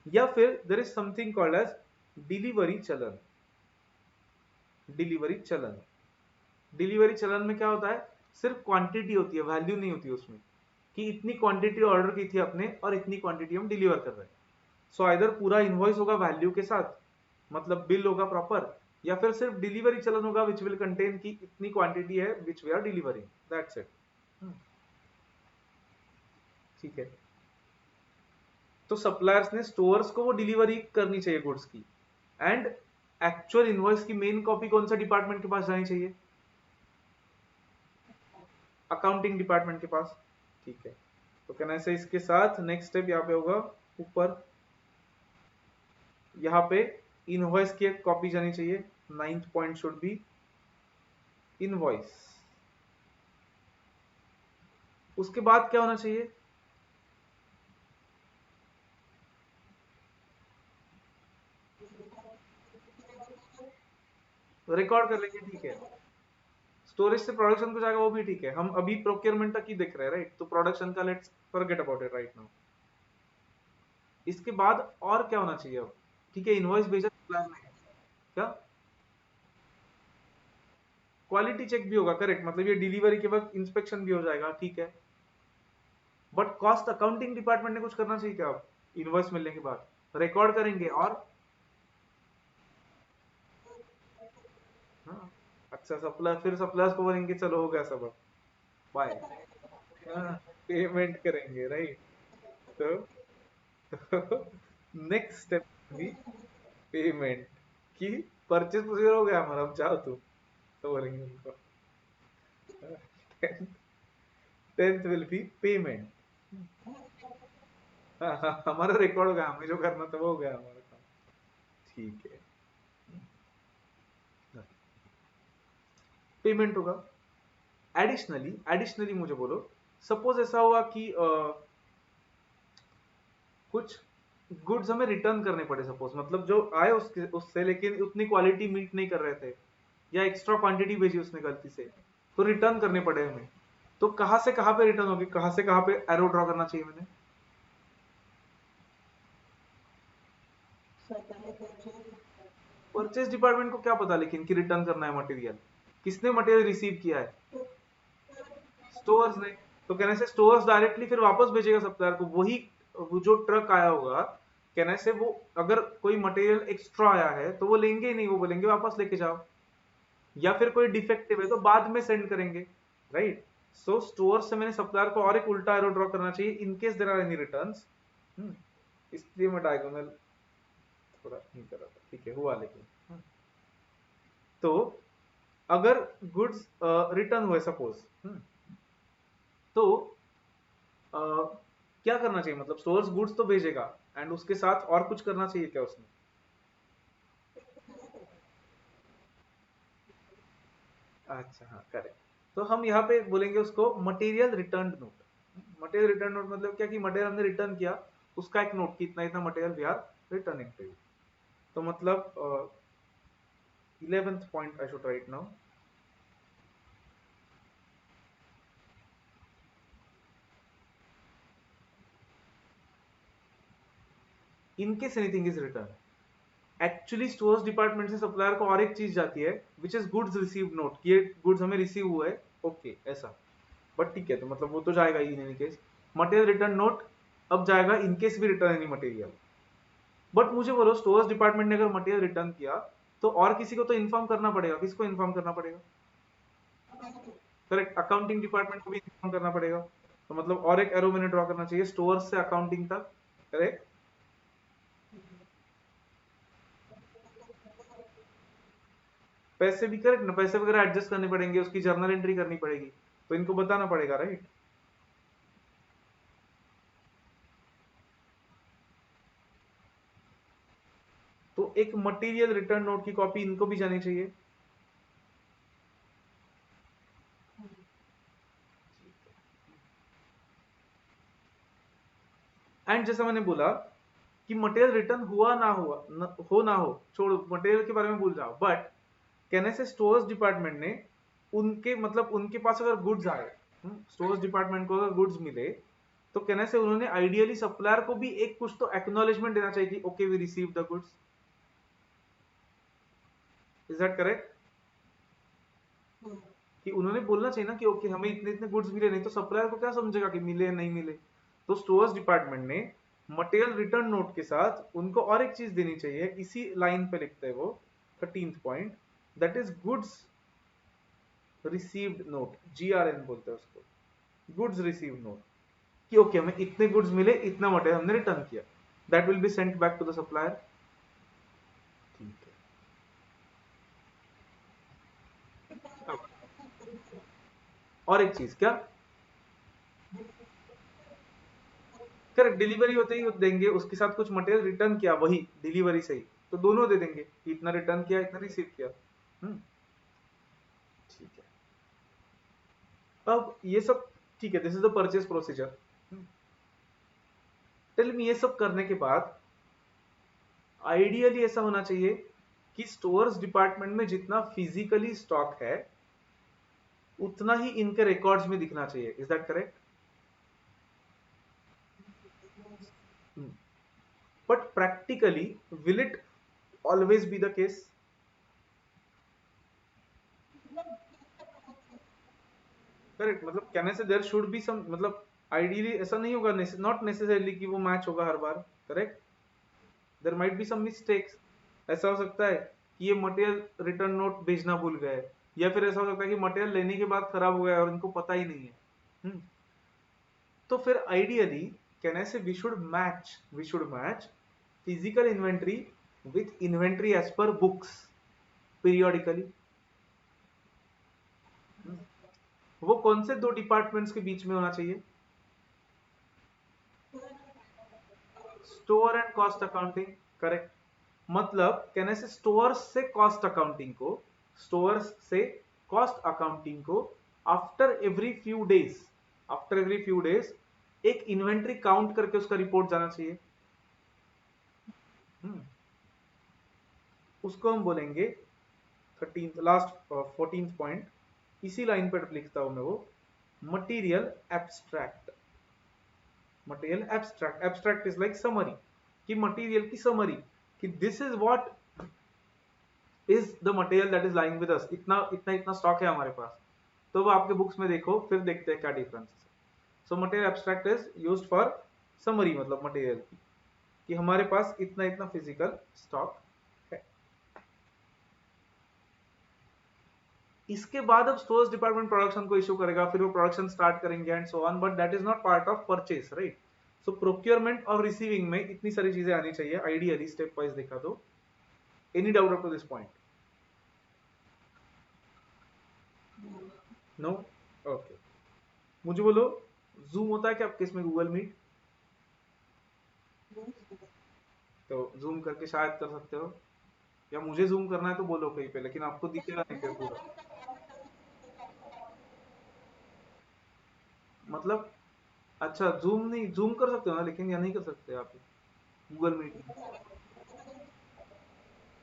या फिर there is something called as delivery challan. Delivery challan, delivery challan में क्या होता है, सिर्फ क्वांटिटी होती है, वैल्यू नहीं होती उसमें, कि इतनी क्वांटिटी ऑर्डर की थी अपने और इतनी क्वांटिटी हम डिलीवर कर रहे हैं। सो आइदर पूरा इनवॉइस होगा वैल्यू के साथ, मतलब बिल होगा प्रॉपर, या फिर सिर्फ डिलीवरी चलन होगा विच विल कंटेन की इतनी क्वांटिटी है which we are delivering, that's it. ठीक है, तो सप्लायर्स ने स्टोर्स को वो डिलीवरी करनी चाहिए गुड्स की, एंड एक्चुअल इनवॉइस की मेन कॉपी कौन सा डिपार्टमेंट के पास जानी चाहिए? अकाउंटिंग डिपार्टमेंट के पास। ठीक है, तो कहना ऐसे इसके साथ नेक्स्ट स्टेप यहाँ पे होगा, ऊपर यहाँ पे इनवॉइस की एक कॉपी जानी चाहिए, 9th point should be invoice. उसके बाद क्या होना चाहिए? रिकॉर्ड कर लेंगे, ठीक है। स्टोरेज से प्रोडक्शन को जाएगा वो भी ठीक है, हम अभी प्रोक्योरमेंट तक ही देख रहे हैं, राइट? तो प्रोडक्शन का let's forget about it right now. इसके बाद और क्या होना चाहिए अब? ठीक है, इनवॉइस भेजा प्लान में, क्या क्वालिटी चेक भी होगा, करेक्ट, मतलब ये डिलीवरी के वक्त इंस्पेक्शन भी हो जाएगा, ठीक है। बट कॉस्ट अकाउंटिंग डिपार्टमेंट ने कुछ करना चाहिए क्या? अब इनवॉइस मिलने के बाद रिकॉर्ड करेंगे और हाँ, अच्छा सप्लायर, फिर सप्लायर्स को बोलेंगे चलो हो गया सब, अब बाय, पेमेंट करेंगे, राइट? तो नेक्स्ट स्टेप भी पेमेंट की, परचेज प्रोसीजर हो गया हमारा, अब जाओ तुम, तो बोलेंगे उनको 10th विल बी पेमेंट। हमारा रिकॉर्ड हो गया, हमें जो करना था वो हो गया हमारा काम। ठीक है, पेमेंट होगा। एडिशनली मुझे बोलो, सपोज ऐसा हुआ कि कुछ गुड्स हमें रिटर्न करने पड़े सपोज, मतलब जो आए उससे लेकिन उतनी क्वालिटी मीट नहीं कर रहे थे, या एक्स्ट्रा क्वांटिटी भेजी उसने गलती से, तो रिटर्न करने पड़े हमें। तो कहां से कहां पे रिटर्न होगी, कहां से कहां पे एरो ड्रॉ करना चाहिए मैंने? परचेज डिपार्टमेंट को क्या पता लेकिन कि रिटर्न करना है मटेरियल, किसने मटेरियल रिसीव किया है? स्टोर्स ने। तो कहने से स्टोर्स डायरेक्टली फिर वापस भेजेगा सप्लायर को, वही वो जो ट्रक आया होगा, कहने से वो अगर कोई मटेरियल एक्स्ट्रा आया है तो वो लेंगे ही नहीं, वो बोलेंगे वापस लेके जाओ, या फिर कोई डिफेक्टिव है तो बाद में सेंड करेंगे, राइट। सो स्टोर से मैंने सप्लायर को और एक उल्टा एरो ड्रॉ करना चाहिए in case there are any returns, इसलिए मैं डायगोनल थोड़ा नहीं कर रहा था, ठीक है हुआ लेकिन। तो अगर गुड्स रिटर्न हुए सपोज, तो क्या करना चाहिए, मतलब स्टोर्स गुड्स तो भेजेगा एंड उसके साथ और कुछ करना चाहिए क्या उसने? अच्छा हाँ करेक्ट। तो हम यहाँ पे बोलेंगे उसको material return note. Material return note मतलब क्या कि मटेरियल हमने रिटर्न किया, उसका एक नोट कि इतना इतना material we are returning to you. तो मतलब 11th point I should write now, in case anything is return. Actually stores department से सप्लायर को और एक चीज जाती है which is goods receive note, कि ये गुड्स हमें रिसीव हुआ है, ओके ऐसा। बट ठीक है, तो मतलब वो तो जाएगा ही in any case. Material return note अब जाएगा इन केस भी रिटर्न एनी मटेरियल। बट मुझे बोलो स्टोर्स डिपार्टमेंट ने अगर मटेरियल रिटर्न किया तो और किसी को तो इन्फॉर्म करना पड़ेगा, किसको इन्फॉर्म करना पड़ेगा? करेक्ट, अकाउंटिंग डिपार्टमेंट को भी इन्फॉर्म करना पड़ेगा। तो मतलब और एक एरो मैंने ड्रॉ करना चाहिए स्टोर से अकाउंटिंग तक, करेक्ट। पैसे भी करेक्ट ना, पैसे वगैरह एडजस्ट करने पड़ेंगे, उसकी जर्नल एंट्री करनी पड़ेगी, तो इनको बताना पड़ेगा, राइट। तो एक मटेरियल रिटर्न नोट की कॉपी इनको भी जानी चाहिए। एंड जैसा मैंने बोला कि मटेरियल रिटर्न हुआ ना हुआ ना हो, छोड़ो मटेरियल के बारे में भूल जाओ, बट कहने से स्टोर्स डिपार्टमेंट ने उनके मतलब उनके पास अगर गुड्स आए, स्टोर्स डिपार्टमेंट को अगर गुड्स मिले, तो कहने से उन्होंने आइडियली सप्लायर को भी एक कुछ तो एक्नॉलेजमेंट देना चाहिए कि okay we receive the goods. Is that correct? कि उन्होंने बोलना चाहिए ना कि ओके हमें इतने इतने गुड्स मिले, नहीं तो सप्लायर को क्या समझेगा कि मिले नहीं मिले। तो स्टोर्स डिपार्टमेंट ने मटेरियल रिटर्न नोट के साथ उनको और एक चीज देनी चाहिए, इसी लाइन पे लिखते हैं वो 13th point, that is goods received note, GRN बोलते हैं उसको, गुड्स रिसीव्ड नोट, कि ओके हमें इतने गुड्स मिले, इतना मटेरियल हमने रिटर्न किया, that will be sent back to the supplier. ठीक है। अब और एक चीज क्या, करेक्ट, डिलीवरी होते ही देंगे, उसके साथ कुछ मटेरियल रिटर्न किया वही डिलीवरी से ही, तो दोनों दे देंगे कि इतना रिटर्न किया इतना रिसीव किया। हम्म ठीक है। अब ये सब ठीक है, this is the purchase procedure. Tell me, ये सब करने के बाद आइडियली ऐसा होना चाहिए कि स्टोर्स डिपार्टमेंट में जितना फिजिकली स्टॉक है उतना ही इनके रिकॉर्ड्स में दिखना चाहिए, is that correct? But practically will it always be the case? Correct, मतलब कहने से देयर शुड बी सम, मतलब आइडियली ऐसा नहीं होगा, नॉट नेसेसरली कि वो मैच होगा हर बार, correct, there might be some mistakes. ऐसा हो सकता है कि ये मटेरियल रिटर्न नोट भेजना भूल गए, या फिर ऐसा हो सकता है कि मटेरियल लेने के बाद खराब हो गया और इनको पता ही नहीं है। हम्म, तो फिर आइडियली कहने से we should match physical inventory with inventory as per books periodically. वो कौन से दो डिपार्टमेंट्स के बीच में होना चाहिए? Store and cost accounting, correct. मतलब कहने से स्टोर्स से कॉस्ट अकाउंटिंग को आफ्टर एवरी फ्यू डेज एक इन्वेंट्री काउंट करके उसका रिपोर्ट जाना चाहिए। हम्म, उसको हम बोलेंगे 14th पॉइंट, इसी लाइन पर लिखता हूं मैं वो, material abstract. Abstract is like summary, कि मटेरियल की समरी, कि this is what is the material that is lying with us, इतना इतना इतना स्टॉक है हमारे पास, तो वो आपके बुक्स में देखो, फिर देखते हैं क्या डिफरेंस है। So material abstract is used for summary, मतलब मटेरियल की, कि हमारे पास इतना इतना फिजिकल स्टॉक है। इसके बाद अब स्टोर्स डिपार्टमेंट प्रोडक्शन को इशू करेगा, फिर वो प्रोडक्शन स्टार्ट करेंगे and so on, but that is not part of purchase, right. So procurement और रिसीविंग में इतनी सारी चीजें आनी चाहिए आइडियली, स्टेप वाइज देखा तो। Any doubt up to this point? No? Okay, मुझे बोलो, जूम होता है क्या आपके इसमें, गूगल मीट? तो जूम करके शायद कर सकते हो, या मुझे जूम करना है तो बोलो कहीं पे, लेकिन आपको दिखेगा नहीं फिर पूरा, मतलब। अच्छा, जूम नहीं, जूम कर सकते हो ना, लेकिन या नहीं कर सकते आप गूगल मीट में?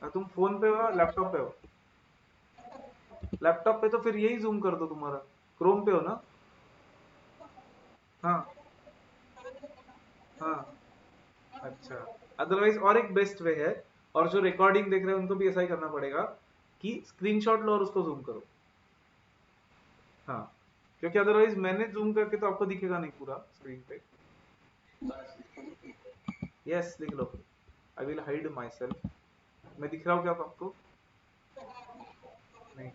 तुम फोन पे हो, लैपटॉप पे हो? लैपटॉप पे तो फिर यही जूम कर दो, तुम्हारा क्रोम पे हो ना? हाँ हाँ। अच्छा, अदरवाइज और एक बेस्ट वे है, और जो रिकॉर्डिंग देख रहे हैं उनको भी ऐसा ही करना पड़ेगा, कि स्क्रीनशॉट लो और उसको जूम करो। हाँ, क्योंकि अदरवाइज मैंने जूम करके तो आपको दिखेगा नहीं पूरा स्क्रीन पे। यस, लिख लो, I will hide myself. मैं दिख रहा हूँ क्या आपको? नहीं।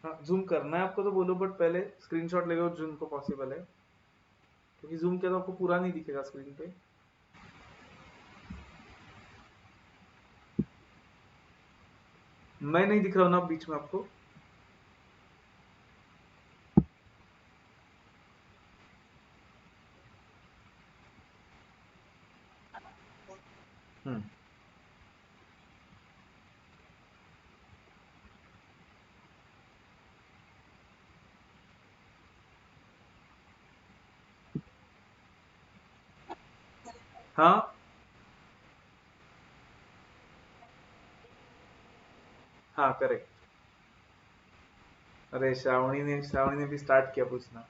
हाँ, जूम करना है आपको तो बोलो, बट पहले स्क्रीनशॉट ले लो जूम को पॉसिबल है, क्योंकि जूम किया तो आपको पूरा नहीं दिखेगा स्क्रीन पे। मैं नहीं दिख रहा हूँ ना बीच में आपको? हम्म। हाँ हाँ, करेक्ट। अरे श्रावणी ने भी स्टार्ट किया पूछना।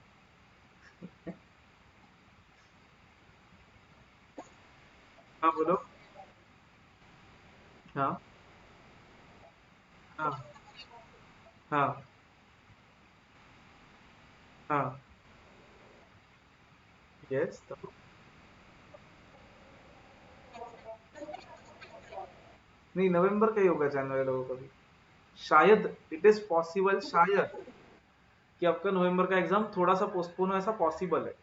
हाँ बोलो। हाँ हाँ हाँ हाँ। यस, तो नहीं, नवंबर का ही होगा जनवरी लोगों का भी, शायद। इट इज पॉसिबल, शायद, कि आपका नवंबर का एग्जाम थोड़ा सा पोस्टपोन हो, ऐसा पॉसिबल है,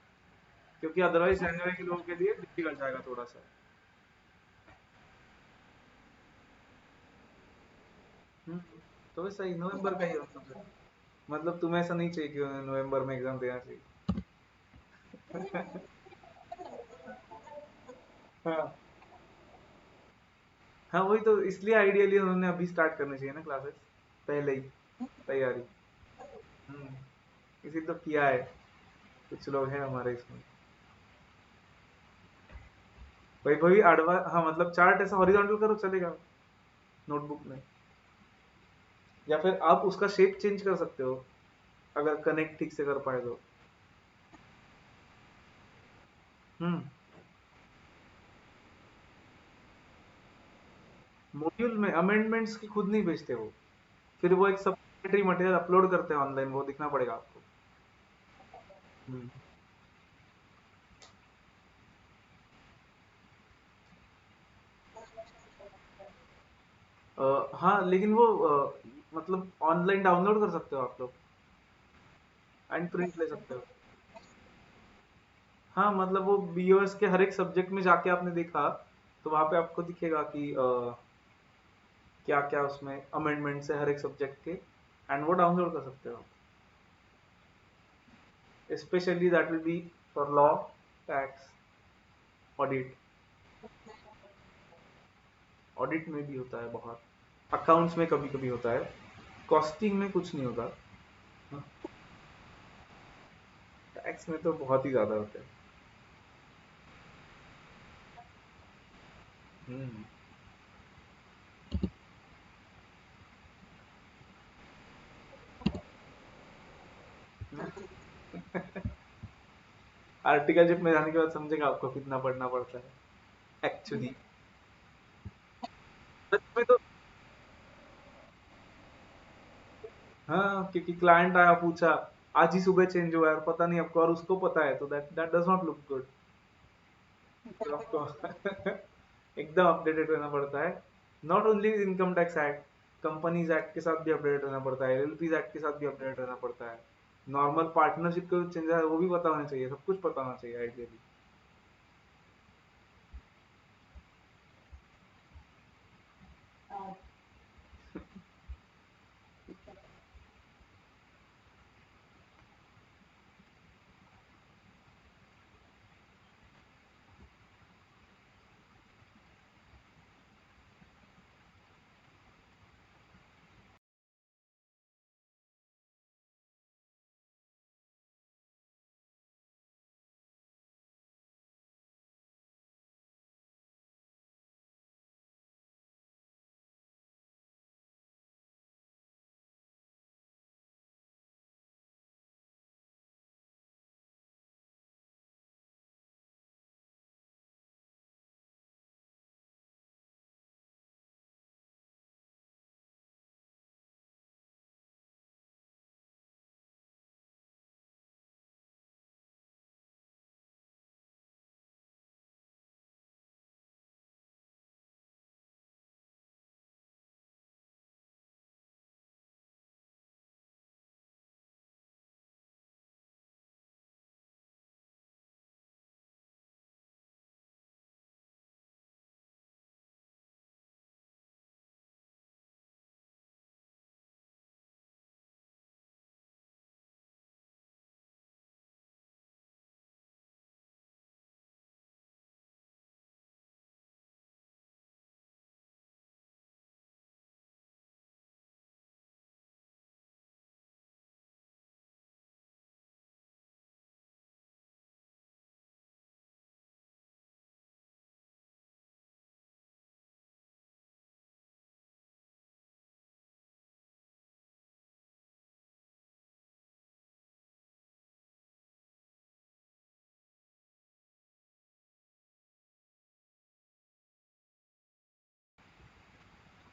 क्योंकि अदरवाइज जनवरी के लोगों के लिए डिफिकल्ट जाएगा थोड़ा सा। हम्म, तो वैसा ही नवंबर का ही होगा फिर। मतलब तुम्हें ऐसा नहीं चाहिए कि नवंबर में एग्जाम देना चाहिए? हाँ हाँ, वही तो, इसलिए आइडियली उन्होंने अभी स्टार्ट करनी चाहिए ना क्लासेस, पहले ही तैयारी। हम्म, इसी तो किया है, कुछ लोग हैं हमारे इसमें। वही वही आडवा, हाँ, मतलब चार्ट ऐसा हॉरिजॉन्टल करो चलेगा नोटबुक में, या फिर आप उसका शेप चेंज कर सकते हो, अगर कनेक्ट ठीक से कर पाए तो। हम्म। मॉड्यूल में अमेंडमेंट्स की खुद नहीं भेजते वो, फिर वो एक सप्लीमेंट्री मटेरियल अपलोड करते हैं ऑनलाइन, वो दिखना पड़ेगा आपको। हम्म। हाँ, लेकिन वो मतलब ऑनलाइन डाउनलोड कर सकते हो आप लोग, एंड प्रिंट ले सकते हो। हाँ, मतलब वो बीओएस के हर एक सब्जेक्ट में जाके आपने देखा, तो वहां पे आपको दिखेगा कि क्या क्या उसमें अमेंडमेंट्स है हर एक सब्जेक्ट के, एंड वो डाउनलोड कर सकते हो। Specially that will B for law, tax, audit. Audit में भी होता है बहुत, अकाउंट्स में कभी कभी होता है, कॉस्टिंग में कुछ नहीं होता। टैक्स में तो बहुत ही ज्यादा होते हैं। हम्म। आर्टिकलशिप में जाने के बाद समझेगा आपको कितना पढ़ना पड़ता है एक्चुअली। सच में तो हाँ, क्योंकि क्लाइंट आया पूछा, आज ही सुबह चेंज हुआ है और पता नहीं आपको, और उसको पता है, तो that that does not look good. तो आपको एकदम अपडेटेड रहना पड़ता है। Not only income tax act, companies act के साथ भी अपडेट रहना पड़ता है, एलएलपीज एक्ट के साथ भी अपडेट रहना पड़ता है। नॉर्मल पार्टनरशिप के चेंज है वो भी पता होना चाहिए, सब कुछ पता होना चाहिए ideally.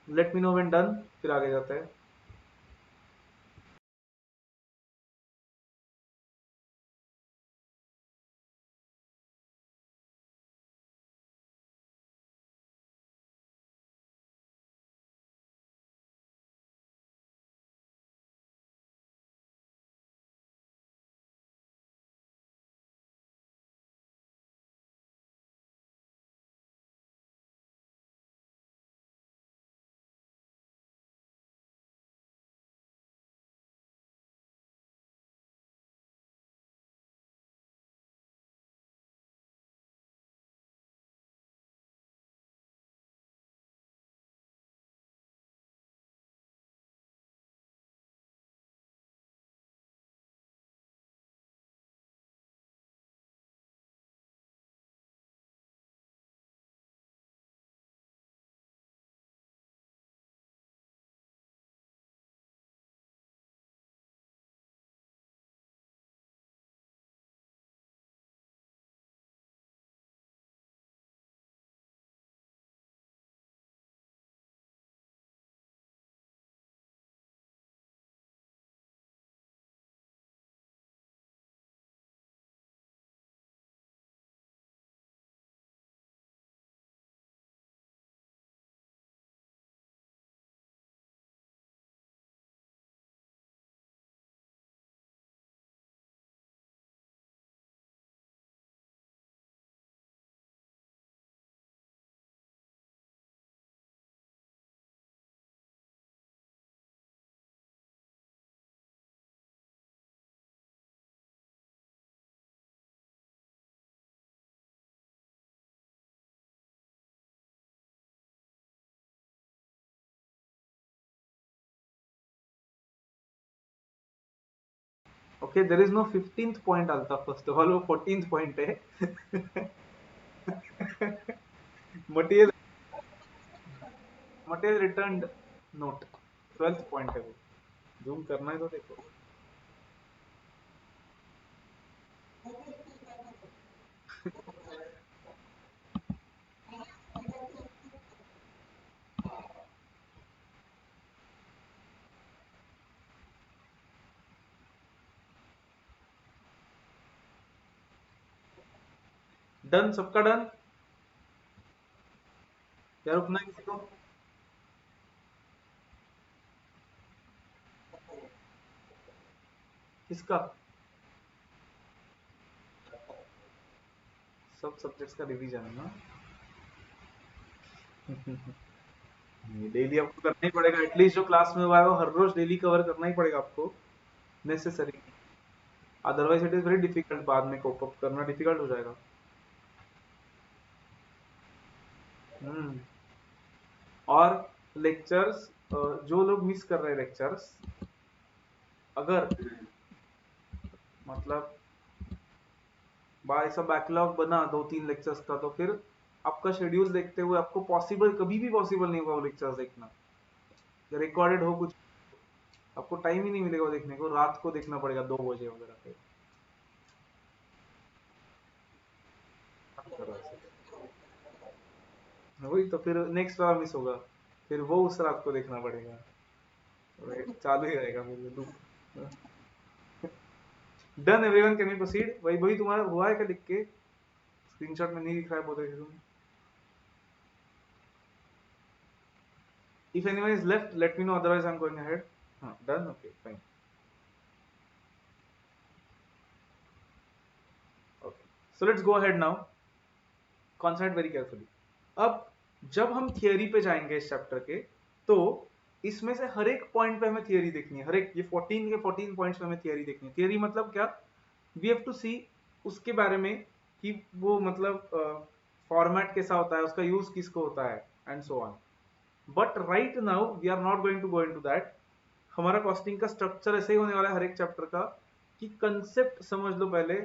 Let me know when done, फिर आगे जाते हैं। Okay, there is no 15th point Altaf, first of all वो 14th पॉइंट है। Material material returned note 12th point है वो। जूम करना है तो देखो। डन, सबका डन? क्या रुकना है किसी को? किसका? सब सब्जेक्ट्स का रिवीजन है ना? डेली आपको करना ही पड़ेगा, एटलीस्ट जो क्लास में हुआ है वो हर रोज डेली कवर करना ही पड़ेगा आपको, necessary. Otherwise it is very difficult, बाद में कोप अप करना डिफिकल्ट हो जाएगा। हम्म। और लेक्चर्स, जो लोग मिस कर रहे हैं लेक्चर्स, अगर मतलब ऐसा बैकलॉग बना 2-3 लेक्चर्स का, तो फिर आपका शेड्यूल देखते हुए आपको पॉसिबल, कभी भी पॉसिबल नहीं होगा वो लेक्चर्स देखना, रिकॉर्डेड हो कुछ, आपको टाइम ही नहीं मिलेगा वो देखने को, रात को देखना पड़ेगा 2 बजे वगैरह पे। वही तो, फिर नेक्स्ट वाला मिस होगा, फिर वो उस रात को देखना पड़ेगा, चालू ही रहेगा फिर loop. Done everyone, can you proceed? वही वही तुम्हारा हुआ है क्या लिख के? स्क्रीनशॉट में नहीं दिख रहा है, बोल रहे थे तुम। If anyone is left let me know, otherwise I am going ahead. हाँ, done, okay fine. Okay, so let's go ahead now, concentrate very carefully. अब जब हम थियरी पे जाएंगे इस चैप्टर के, तो इसमें से हर एक पॉइंट पे हमें थियरी देखनी है, हर एक, ये 14 के 14 पॉइंट्स पे हमें थियरी देखनी है। थियरी मतलब क्या? वी हैव टू सी उसके बारे में कि वो मतलब फॉर्मेट कैसा होता है, उसका यूज किसको होता है, and so on. But right now we are not going to go into that. हमारा कॉस्टिंग का स्ट्रक्चर ऐसे ही होने वाला है हर एक चैप्टर का, कि कंसेप्ट समझ लो पहले,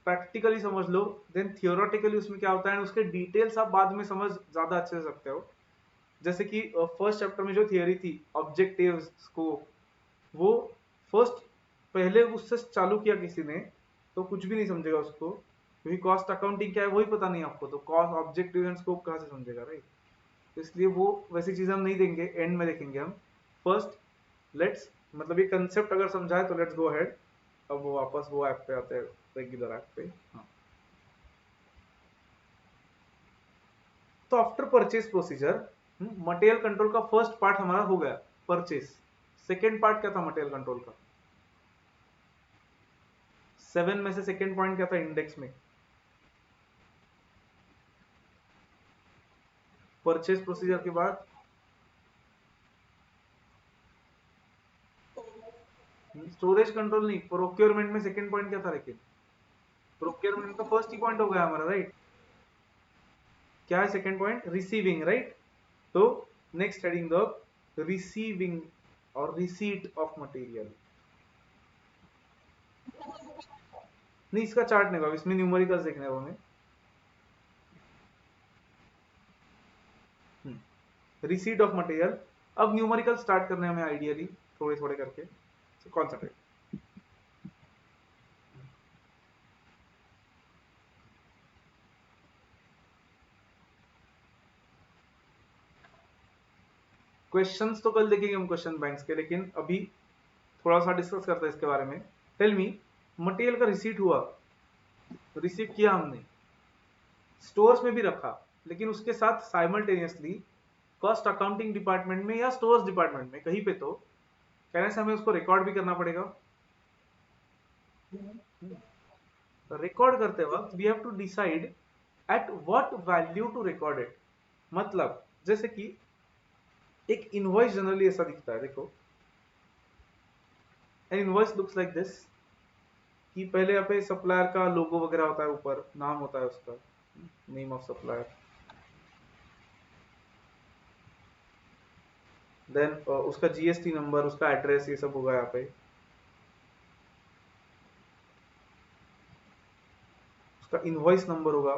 प्रैक्टिकली समझ लो, देन थियोरेटिकली उसमें क्या होता है, and उसके डिटेल्स आप बाद में समझ ज्यादा अच्छे से सकते हो। जैसे कि फर्स्ट चैप्टर में जो थियरी थी, ऑब्जेक्टिव्स, स्कोप, वो फर्स्ट पहले उससे चालू किया किसी ने, तो कुछ भी नहीं समझेगा उसको, क्योंकि कॉस्ट अकाउंटिंग क्या है वही पता नहीं आपको, तो कॉस्ट, ऑब्जेक्टिव एंड स्कोप कहाँ से समझेगा, राइट? तो इसलिए वो वैसी चीजें हम नहीं देंगे, एंड में देखेंगे हम। फर्स्ट लेट्स, मतलब ये कंसेप्ट अगर समझा है तो लेट्स गो अहेड। अब वो वापस वो ऐप पे आते हैं, रेगुलर ऐप पे। हाँ, तो after purchase procedure, material control का फर्स्ट पार्ट हमारा हो गया, परचेज। सेकेंड पार्ट क्या था मटेरियल कंट्रोल का? 7 में से सेकेंड पॉइंट क्या था इंडेक्स में? परचेज प्रोसीजर के बाद स्टोरेज कंट्रोल नहीं, प्रोक्योरमेंट में सेकेंड पॉइंट क्या था? लेकिन प्रोक्योरमेंट का फर्स्ट ही पॉइंट हो गया हमारा, राइट? क्या है सेकेंड पॉइंट? Receiving, right? तो नेक्स्ट हेडिंग द रिसीविंग और रिसीट ऑफ मटेरियल। नहीं, इसका चार्ट नहीं होगा, इसमें न्यूमेरिकल्स देखने हैं हमें। Receipt of material. अब न्यूमेरिकल स्टार्ट करने हमें आइडियली, थोड़े थोड़े करके, कॉन्सेंट्रेट। क्वेश्चंस तो कल देखेंगे हम क्वेश्चन बैंक्स के, लेकिन अभी थोड़ा सा डिस्कस करते हैं इसके बारे में। टेल मी, मटेरियल का रिसीट हुआ, रिसीव किया हमने, स्टोर्स में भी रखा, लेकिन उसके साथ साइमल्टेनियसली कॉस्ट अकाउंटिंग डिपार्टमेंट में या स्टोर्स डिपार्टमेंट में कहीं पे, तो कहने से हमें उसको रिकॉर्ड भी करना पड़ेगा। रिकॉर्ड करते वक्त we have to decide at what value to record it. मतलब जैसे कि एक इनवॉइस जनरली ऐसा दिखता है, देखो, N invoice looks like this, कि पहले यहाँ पे सप्लायर का लोगो वगैरह होता है, ऊपर नाम होता है उसका, नेम ऑफ सप्लायर, देन उसका जीएसटी नंबर, उसका एड्रेस, ये सब होगा यहाँ पे। उसका इनवॉइस नंबर होगा,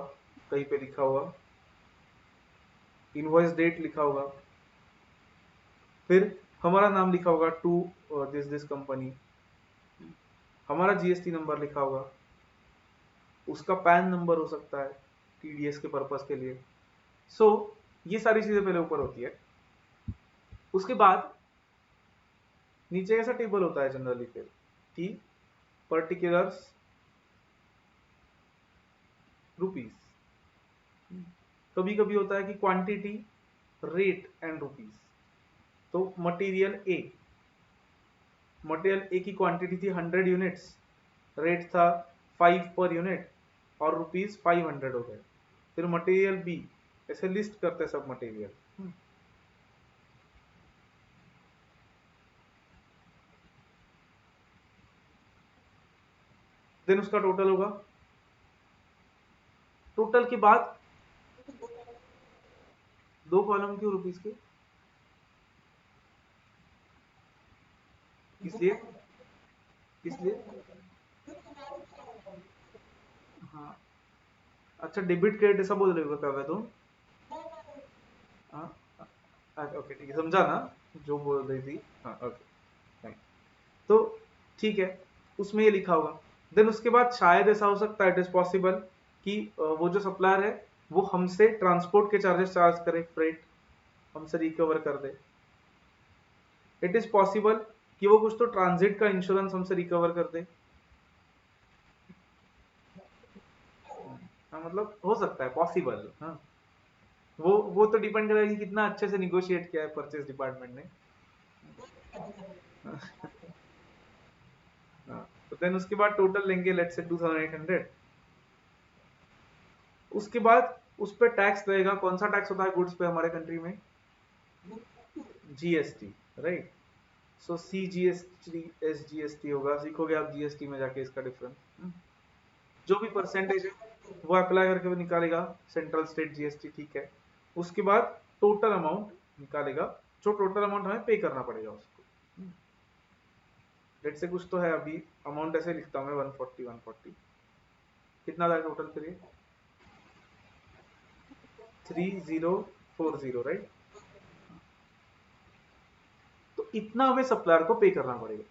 कहीं पे लिखा होगा, इनवॉइस डेट लिखा होगा, फिर हमारा नाम लिखा होगा टू दिस दिस कंपनी, हमारा जीएसटी नंबर लिखा होगा, उसका पैन नंबर हो सकता है टीडीएस के पर्पस के लिए। सो ये सारी चीजें पहले ऊपर होती है। उसके बाद नीचे ऐसा टेबल होता है जनरली फिर कि पर्टिकुलर्स रुपीस, कभी कभी होता है कि क्वांटिटी रेट एंड रुपीस। तो मटेरियल ए की क्वांटिटी थी 100 यूनिट्स, रेट था 5 पर यूनिट और रुपीस 500 हो गए। फिर मटेरियल बी, ऐसे लिस्ट करते हैं सब मटेरियल। देन उसका टोटल होगा, टोटल के बाद 2 कॉलम क्यों रुपीस के, इसलिए इसलिए हाँ, अच्छा डेबिट क्रेडिट ऐसा बोल रहे हो क्या तुम? हाँ, अच्छा ओके ठीक है, समझा ना जो बोल रही थी। हाँ ओके फाइन। तो ठीक है, उसमें ये लिखा होगा। देन उसके बाद शायद ऐसा हो सकता है, इट इज पॉसिबल कि वो जो सप्लायर है वो हमसे ट्रांसपोर्ट के चार्जेस चार्ज करे, फ्रेट हमसे रिकवर कर दे। इट इज पॉसिबल कि वो कुछ तो ट्रांजिट का इंश्योरेंस हमसे रिकवर कर दे। हाँ मतलब हो सकता है, पॉसिबल। हाँ, वो तो डिपेंड करेगा कि कितना अच्छे से निगोशिएट किया है परचेज डिपार्टमेंट ने। हाँ, तो देन उसके बाद टोटल लेंगे लेट्स से 2800। उसके बाद उस पर टैक्स लगेगा। कौन सा टैक्स होता है गुड्स पे हमारे कंट्री में? GST, right. So C GST S GST होगा, सीखोगे आप जीएसटी में जाके इसका डिफरेंस। जो भी परसेंटेज है वो अप्लाई करके वो निकालेगा सेंट्रल स्टेट जीएसटी, ठीक है। उसके बाद टोटल अमाउंट निकालेगा, जो टोटल अमाउंट हमें पे करना पड़ेगा उसको। लेट से कुछ तो है, अभी अमाउंट ऐसे लिखता हूँ मैं 140 कितना था टोटल फिर ये? 3040, राइट। तो इतना हमें सप्लायर को पे करना पड़ेगा।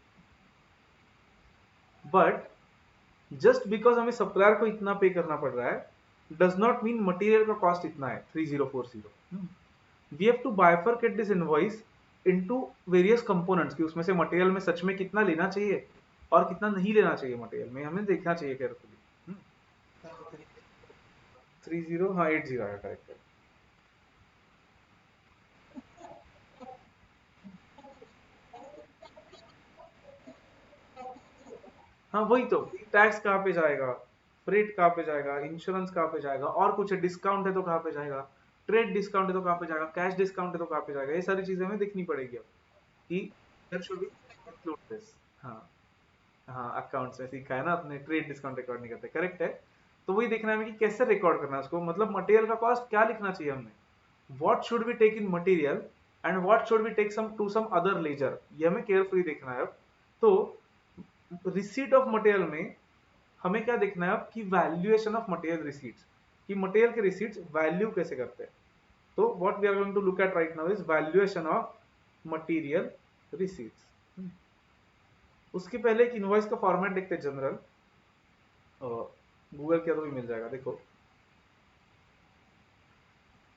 बट जस्ट बिकॉज हमें सप्लायर को इतना पे करना पड़ रहा है डज नॉट मीन मटेरियल का कॉस्ट इतना है 3040। We have to bifurcate this invoice into various components, कि उसमें से मटेरियल में सच में कितना लेना चाहिए और कितना नहीं लेना चाहिए मटेरियल में, हमें देखना चाहिए केयरफुली। 30, हाँ 80 है, करेक्ट है। हाँ वही तो, टैक्स कहाँ पे जाएगा, फ्रेट कहाँ पे जाएगा, इंश्योरेंस कहाँ पे जाएगा, और कुछ डिस्काउंट है तो कहाँ पे जाएगा, ट्रेड डिस्काउंट है तो कहाँ पे जाएगा, कैश डिस्काउंट है तो कहाँ पे जाएगा, ये सारी चीजें हमें देखनी पड़ेगी अब कि there should be include this. हाँ, हाँ अकाउंट्स में सीखा है ना अपने, ट्रेड डिस्काउंट रिकॉर्ड नहीं करते, करेक्ट है। तो वही देखना है हमें कि कैसे रिकॉर्ड करना है उसको, मतलब मटेरियल का कॉस्ट क्या लिखना चाहिए हमने, what should be take in material and what should be take some to some other ledger, ये हमें केयरफुली देखना है अब। तो रिसीट ऑफ मटेरियल में हमें क्या देखना है अब कि वैल्यूएशन ऑफ मटेरियल रिसीट्स, कि मटेरियल के रिसीट्स वैल्यू कैसे करते हैं। तो what we are going to look at right now is valuation of material receipts. उसके पहले एक इनवॉइस का फॉर्मेट देखते हैं जनरल, गूगल किया तो भी मिल जाएगा, देखो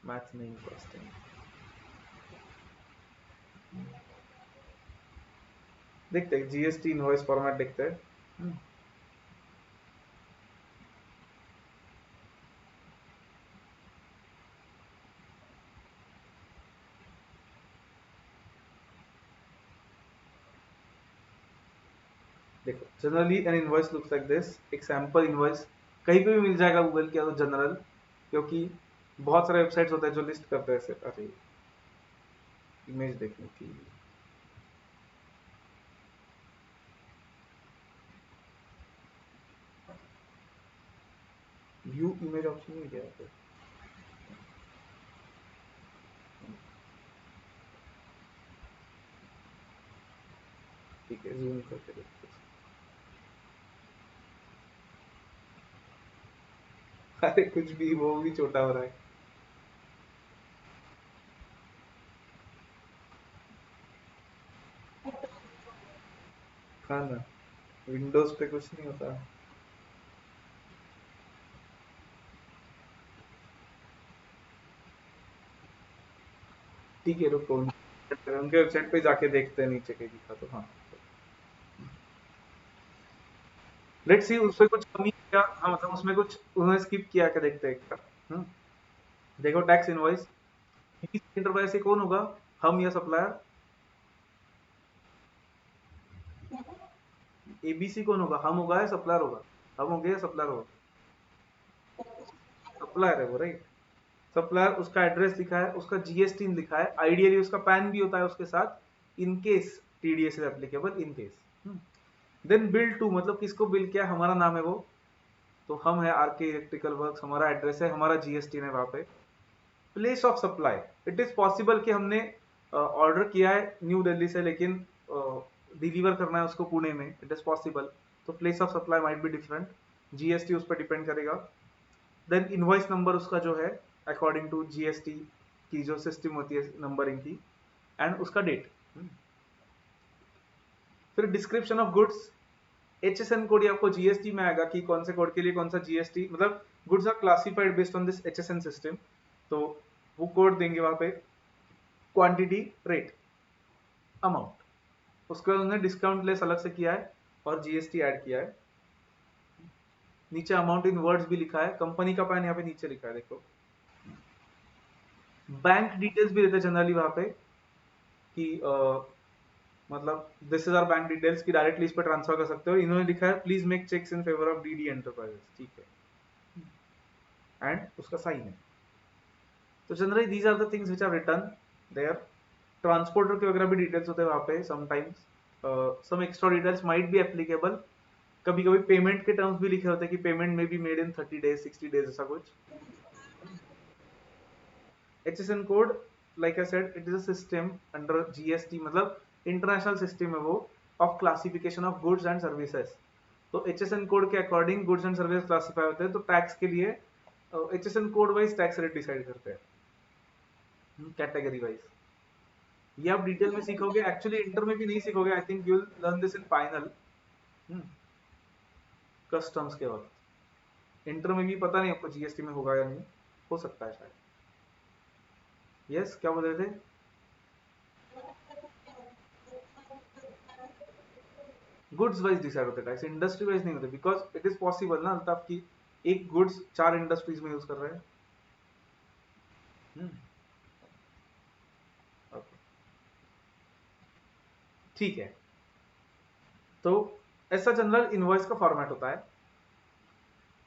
मैथ्स नहीं कॉस्टिंग, देखते हैं जीएसटी इनवॉइस फॉर्मेट देखते हैं। देखो generally N invoice looks like this, एक सैंपल इनवॉइस कहीं पे भी मिल जाएगा गूगल किया तो जनरल, क्योंकि बहुत सारे वेबसाइट्स होते हैं जो लिस्ट करते हैं ऐसे। अरे इमेज देखने की, व्यू इमेज ऑप्शन मिल गया है। ठीक है जूम करके देखते हैं। अरे कुछ भी, वो भी छोटा हो रहा है। हाँ ना, विंडोज पे कुछ नहीं होता। ठीक है, रुको, उनके वेबसाइट पे जाके देखते हैं नीचे कहीं दिखा तो। हाँ, लेट्स सी उसमें कुछ कमी क्या, हाँ मतलब उसमें कुछ उन्होंने स्किप किया क्या, देखते हैं क्या। हम्म, देखो टैक्स इनवॉइस, इंटरप्राइज से कौन होगा, हम या सप्लायर। एबीसी कौन होगा, हम होगा या सप्लायर होगा, हम होंगे या सप्लायर होगा। सप्लायर है वो, राइट। सप्लायर, उसका एड्रेस लिखा है, उसका जीएसटी लिखा है, आइडियली उसका पैन भी होता है उसके साथ, in case TDS is applicable, in case. Then bill to, मतलब किसको बिल किया, हमारा नाम है वो, तो हम है आर के इलेक्ट्रिकल वर्क्स, हमारा एड्रेस है, हमारा जीएसटी है वहां पे। Place of supply, it is possible कि हमने ऑर्डर किया है न्यू दिल्ली से, लेकिन डिलीवर करना है उसको पुणे में, इट इज पॉसिबल, तो place of supply might be different, GST उस पर डिपेंड करेगा। देन इनवॉइस नंबर उसका जो है, अकॉर्डिंग टू जीएसटी की जो सिस्टम होती है नंबरिंग की, एंड उसका डेट। फिर description of goods, HSN code आपको जीएसटी में आएगा कि कौन से कोड के लिए कौन सा जीएसटी, मतलब goods are classified based on this HSN system, तो वो कोड देंगे वहां पे। क्वांटिटी, रेट, अमाउंट, उसके बाद उन्होंने डिस्काउंट लेस अलग से किया है और जीएसटी ऐड किया है। नीचे अमाउंट इन वर्ड्स भी लिखा है, कंपनी का पैन यहाँ पे नीचे लिखा है देखो। बैंक डिटेल्स भी रहते हैं जनरली वहां पे कि मतलब this is are bank details की डायरेक्टली इस पर ट्रांसफर कर सकते हो। इन्होंने लिखा है please make cheques in favour of DD enterprises, ठीक है, एंड उसका साइन है। तो generally these are the things which are written there. Transporter के वगैरह भी डिटेल्स होते हैं वहां पे, sometimes some extra details might be applicable. कभी कभी पेमेंट के टर्म्स भी लिखे होते हैं कि पेमेंट में be made in 30 days, 60 days, ऐसा कुछ। HSN code, like I said, it is a system under GST, मतलब इंटरनेशनल सिस्टम है वो, of classification of goods and services. तो HSN कोड के according goods and service classify होते हैं, तो टैक्स के लिए HSN code wise tax rate decide करते हैं, कैटेगरी वाइज। ये आप डिटेल में सीखोगे, एक्चुअली इंटर में भी नहीं सीखोगे, I think you will learn this in final, customs के वक्त। इंटर में भी पता नहीं आपको जीएसटी में होगा या नहीं, हो सकता है शायद। यस, क्या बोल रहे थे। गुड्स वाइज डिसाइड होते टैक्स, इंडस्ट्री वाइज नहीं होते, बिकॉज इट इज पॉसिबल ना अल्ताफ की एक गुड्स चार इंडस्ट्रीज में यूज कर रहे हैं। हम्म, okay, ठीक है। तो ऐसा जनरल इनवॉइस का फॉर्मेट होता है।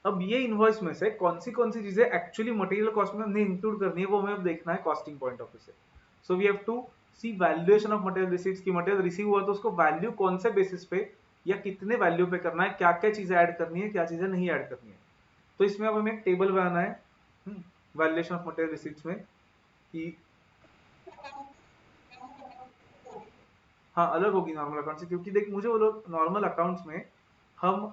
अब ये इनवॉइस में से कौन सी चीजें एक्चुअली मटेरियल कॉस्ट में हमने इंक्लूड करनी है, वो हमें अब देखना है कॉस्टिंग पॉइंट ऑफ व्यू से। So we have to see valuation of material receipts, की मटेरियल रिसीव हुआ तो उसको वैल्यू कौन से बेसिस पे या कितने वैल्यू पे करना है, क्या क्या चीजें ऐड करनी है, क्या चीजें नहीं ऐड करनी है। तो इसमें अब हमें एक टेबल बनाना है वैल्यूएशन ऑफ मटेरियल रिसीट्स में कि हाँ अलग होगी नॉर्मल अकाउंट से, क्योंकि देख मुझे वो लोग नॉर्मल अकाउंट्स में हम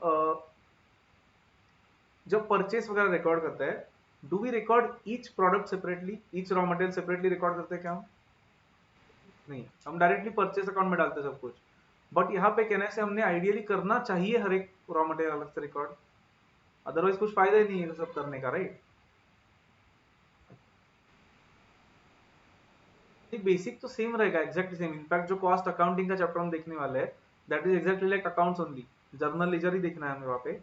जब परचेस वगैरह रिकॉर्ड करते हैं, do we record each product separately, each raw material separately record करते हैं क्या हम? नहीं, हम डायरेक्टली परचेस अकाउंट में डालते हैं सब कुछ। बट यहाँ पे कहने से हमने आइडियली करना चाहिए हर एक रॉ मटेरियल अलग से रिकॉर्ड, अदरवाइज कुछ फायदा ही नहीं है सब करने का, राइट। बेसिक तो सेम रहेगा, एग्जैक्टली सेम। इनफैक्ट जो कॉस्ट अकाउंटिंग का चैप्टर हम देखने वाले हैं, that is exactly like accounts only, journal ledger ही देखना है हमें वहां पे।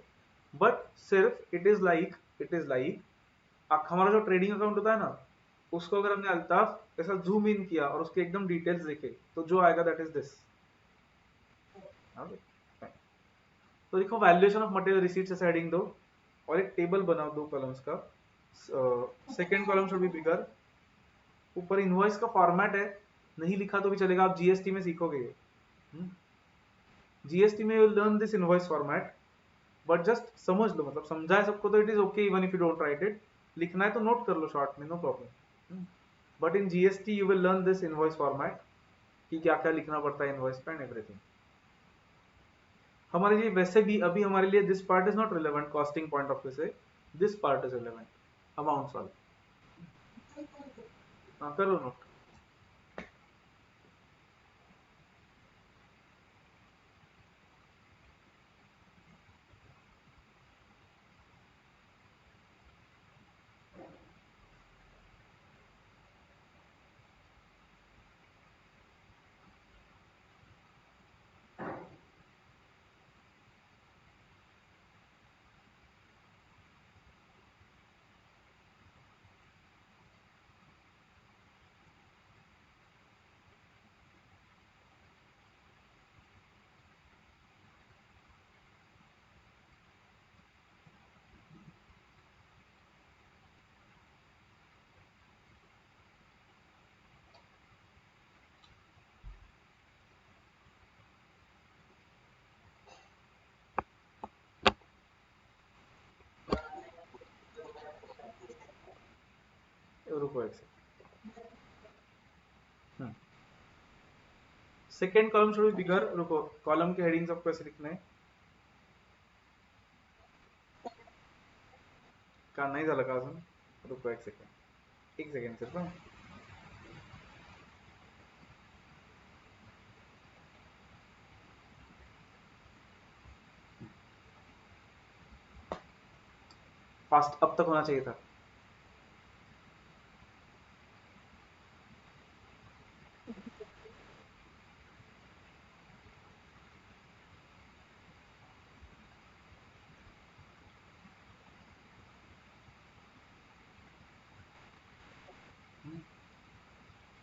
बट सिर्फ इट इज लाइक हमारा जो ट्रेडिंग अकाउंट होता है ना, उसको अगर हमने अल्ताफ ऐसा जूम इन किया और उसके एकदम डिटेल्स देखे, तो जो आएगा दैट इज दिस। तो देखो वैल्यूएशन ऑफ मटेरियल रिसीट्स ऐसे हेडिंग दो और एक टेबल बनाओ 2 कॉलम्स का। सेकेंड कॉलम शुड बी बिगर। ऊपर इनवॉइस का फॉर्मेट है, नहीं लिखा तो भी चलेगा, आप जीएसटी में सीखोगे ये। जीएसटी में you learn this invoice format, but just समझ लो, मतलब समझाए सबको तो it is okay even if you don't write it. लिखना है तो नोट कर लो शॉर्ट में, no problem. But in GST you will learn this invoice format कि क्या क्या लिखना पड़ता है इनवॉइस पे एंड एवरीथिंग। हमारे लिए वैसे भी अभी हमारे लिए this part is not relevant costing point of view से, this part is relevant, amount वाला। हाँ करो नोट। रुको एक second. Second column should be bigger. रुको, कॉलम के हेडिंग्स आपको ऐसे लिखने हैं। का नाही झालं का अजून? रुको एक सेकंड, एक सेकंड सिर्फ हाँ। फास्ट अब तक होना चाहिए था।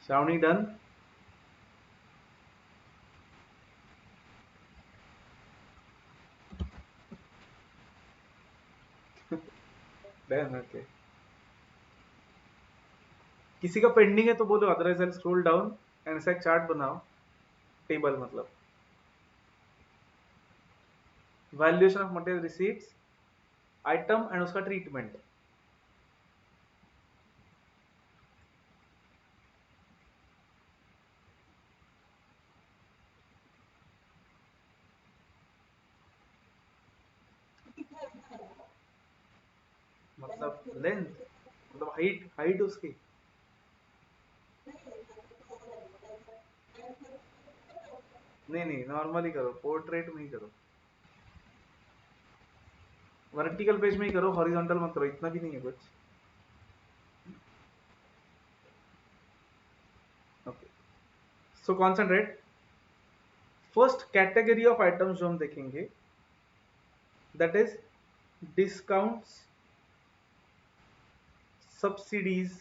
श्रावणी डन? Done, okay. किसी का पेंडिंग है तो बोलो, otherwise I scroll down and ऐसा एक चार्ट बनाओ, टेबल मतलब valuation of material receipts, item and उसका ट्रीटमेंट। मतलब लेंथ, मतलब हाइट, हाइट उसकी। नहीं नहीं, नॉर्मली करो, पोर्ट्रेट में ही करो, वर्टिकल पेज में ही करो, हॉरिजॉन्टल मत करो, इतना भी नहीं है कुछ। Okay, so concentrate. First category of items जो हम देखेंगे that is discounts, subsidies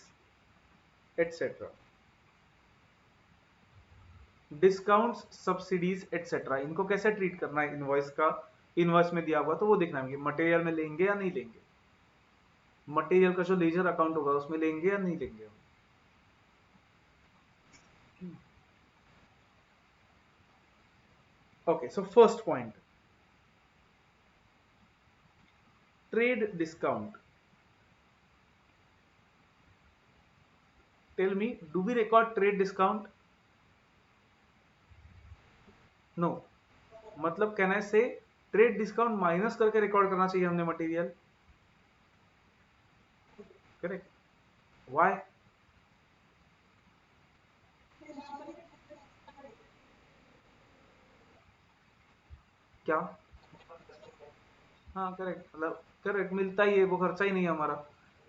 etcetera. Discounts, subsidies etcetera, इनको कैसे ट्रीट करना है इनवॉइस का, इनवॉइस में दिया हुआ तो वो देखना है कि मटेरियल में लेंगे या नहीं लेंगे, मटेरियल का जो लेजर अकाउंट होगा उसमें लेंगे या नहीं लेंगे। Okay, so first point, trade discount. Tell me, do we record trade discount? No, मतलब कहना है से ट्रेड डिस्काउंट माइनस करके रिकॉर्ड करना चाहिए हमने मटेरियल। Correct, why? क्या? हाँ करेक्ट, मतलब करेक्ट, मिलता ही है वो, खर्चा ही नहीं है हमारा।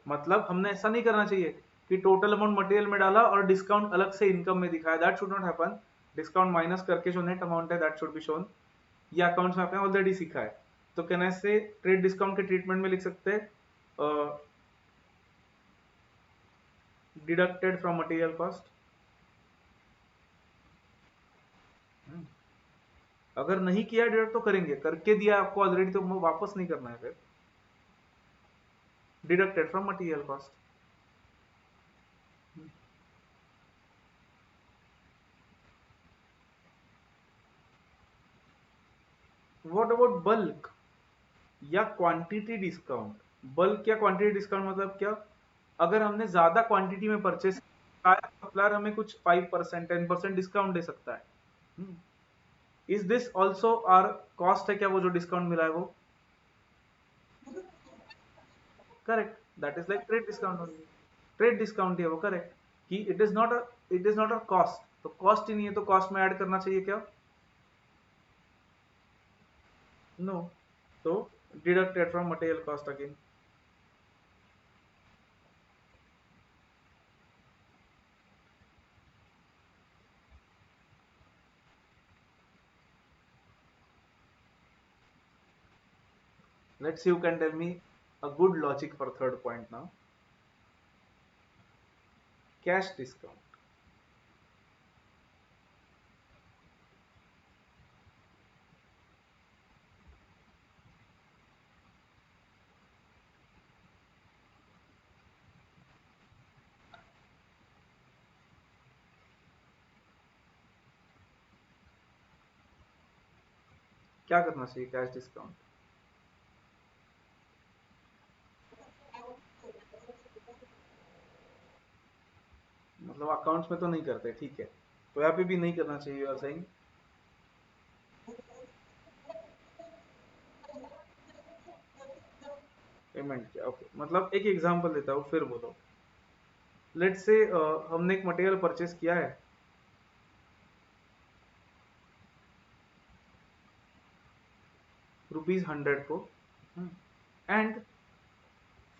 मतलब हमने ऐसा नहीं करना चाहिए कि टोटल अमाउंट मटेरियल में डाला और डिस्काउंट अलग से इनकम में दिखाया, that should not happen. Discount minus करके जो नेट अमाउंट है दैट शुड बी शोन। ये अकाउंट्स में आपने ऑलरेडी सीखा है। तो कहना से ट्रेड डिस्काउंट के ट्रीटमेंट में लिख सकते हैं डिडक्टेड फ्रॉम मटेरियल कॉस्ट। अगर नहीं किया डिडक्ट तो करेंगे, करके दिया आपको ऑलरेडी तो वापस नहीं करना है फिर। Deducted from material cost. What about bulk या क्वांटिटी डिस्काउंट? बल्क या क्वांटिटी डिस्काउंट मतलब क्या? अगर हमने ज्यादा क्वांटिटी में परचेस किया है, सप्लायर हमें कुछ 5%, 10% डिस्काउंट दे सकता है। Is this also our cost है क्या, वो जो डिस्काउंट मिला है वो? Correct, that is like trade discount only, trade discount ही है वो, करेक्ट, कि it is not a cost, तो कॉस्ट ही नहीं है तो कॉस्ट में ऐड करना चाहिए क्या? नो, तो deducted from material cost again. Let's see you can tell me a good logic for third point now. Cash discount. क्या करना चाहिए कैश डिस्काउंट? मतलब अकाउंट्स में तो नहीं करते, ठीक है, तो यहाँ पे भी नहीं करना चाहिए, यू आर सेइंग. पेमेंट क्या, ओके, मतलब एक एग्जांपल देता हूँ फिर बोलो. लेट्स से हमने एक मटेरियल परचेस किया है ₹100 को, and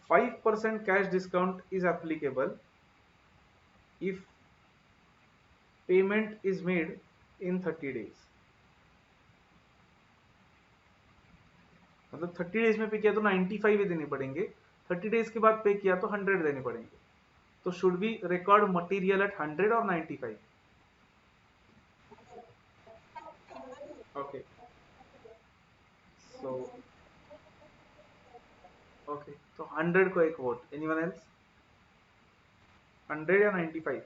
5% cash discount is applicable if payment is made in 30 days. मतलब 30 days में पे किया तो 95 ही देने पड़ेंगे, 30 days के बाद पे किया तो 100 देने पड़ेंगे. तो should be record material at 100 और 95? ओके, सो ओके, तो 100 को एक वोट, एनीवन एल्स? 100 या 95?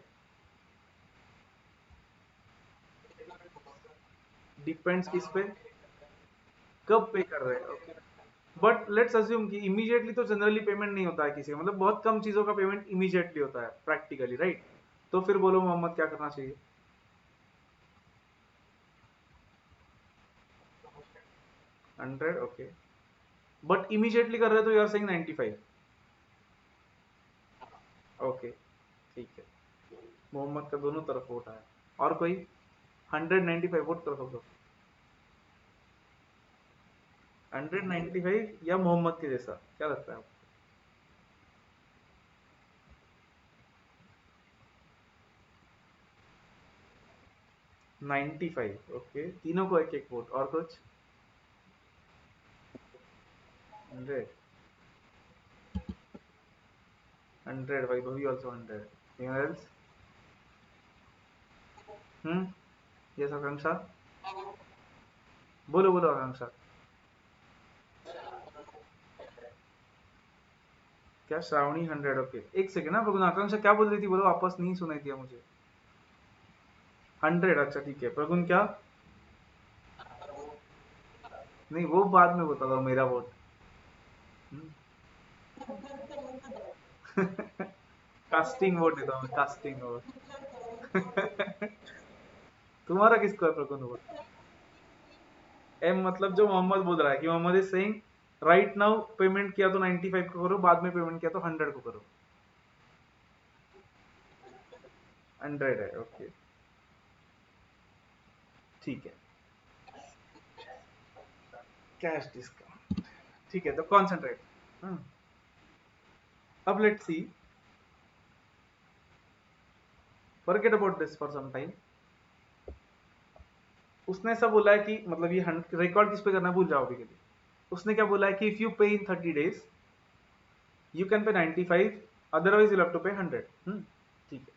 डिपेंड्स किस पे, कब पे कर रहे हैं, ओके. बट लेट्स अज्यूम कि इमीडिएटली तो जनरली पेमेंट नहीं होता है किसी का, मतलब बहुत कम चीजों का पेमेंट इमीडिएटली होता है प्रैक्टिकली, राइट? तो फिर बोलो मोहम्मद क्या करना चाहिए? 100, ओके, बट इमीडिएटली कर रहे हो तो यू आर सेइंग 95. ओके, ठीक है, मोहम्मद का दोनों तरफ वोट आया. और कोई? 195 वोट कर दो. 195 या मोहम्मद के जैसा, क्या लगता है आपको? 95, ओके, तीनों को एक एक वोट. और कुछ? 100, 100, भाई भवी ऑल्सो 100. Anyone else? यस आकांक्षा, बोलो बोलो आकांक्षा. क्या श्रावणी 100, ओके, एक सेकेंड ना, प्रगुण, आकांक्षा क्या बोल रही थी, बोलो वापस, नहीं सुनाई दिया मुझे. 100, अच्छा ठीक है, प्रगुण क्या? नहीं, वो बाद में बता दो, मेरा वोट. कास्टिंग वोट देता हूँ, कास्टिंग वोट. तुम्हारा किसको है प्रगुण वोट? एम मतलब जो मोहम्मद बोल रहा है कि Mohammed is saying right now payment किया तो 95 को करो, बाद में पेमेंट किया तो 100 को करो. 100 है, ओके, ठीक है. कैश डिस्काउंट, ठीक है, तो कॉन्सेंट्रेट. अब let's see, forget about this for some time. उसने ऐसा बोला है कि मतलब ये रिकॉर्ड किस पे करना है भूल जाओ अभी के लिए. उसने क्या बोला है कि इफ यू पे इन 30 days you can pay 95, otherwise you have to पे 100. ठीक है.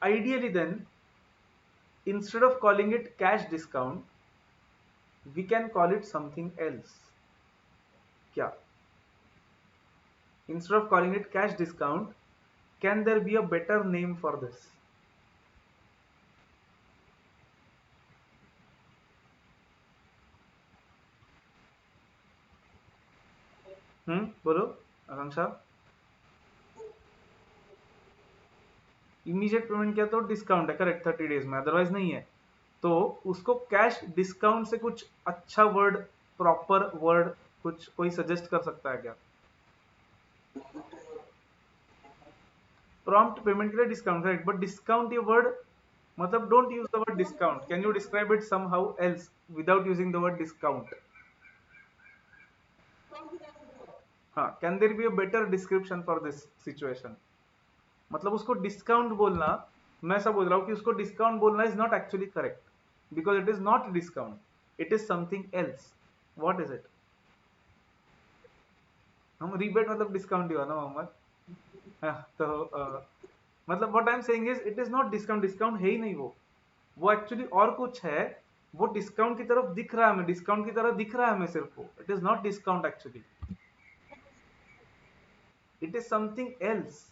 Ideally then, instead of calling it cash discount, we can call it something else. क्या? Instead of calling it cash discount, can there be a better name for this? बोलो आकांक्षा. Immediate payment किया तो discount है, correct, 30 days में, otherwise नहीं है. तो उसको कैश डिस्काउंट से कुछ अच्छा वर्ड प्रॉपर वर्ड कुछ कोई सजेस्ट कर सकता है क्या? प्रॉम्प्ट पेमेंट के लिए डिस्काउंट, राइट, बट डिस्काउंट ये वर्ड मतलब don't use the word discount, can you describe it somehow else without using the word discount? हाँ, can there be a better description for this situation? मतलब उसको discount बोलना, मैं ऐसा बोल रहा हूँ कि उसको डिस्काउंट बोलना is not actually correct because it is not discount, it is something else. What is it? हम रिबेट मतलब डिस्काउंट ही हुआ ना मोहम्मद. हाँ, तो मतलब what I am saying is it is not discount, discount है ही नहीं वो एक्चुअली और कुछ है. वो डिस्काउंट की तरफ दिख रहा है हमें, डिस्काउंट की तरह दिख रहा है हमें सिर्फ, वो it is not discount actually, it is something else.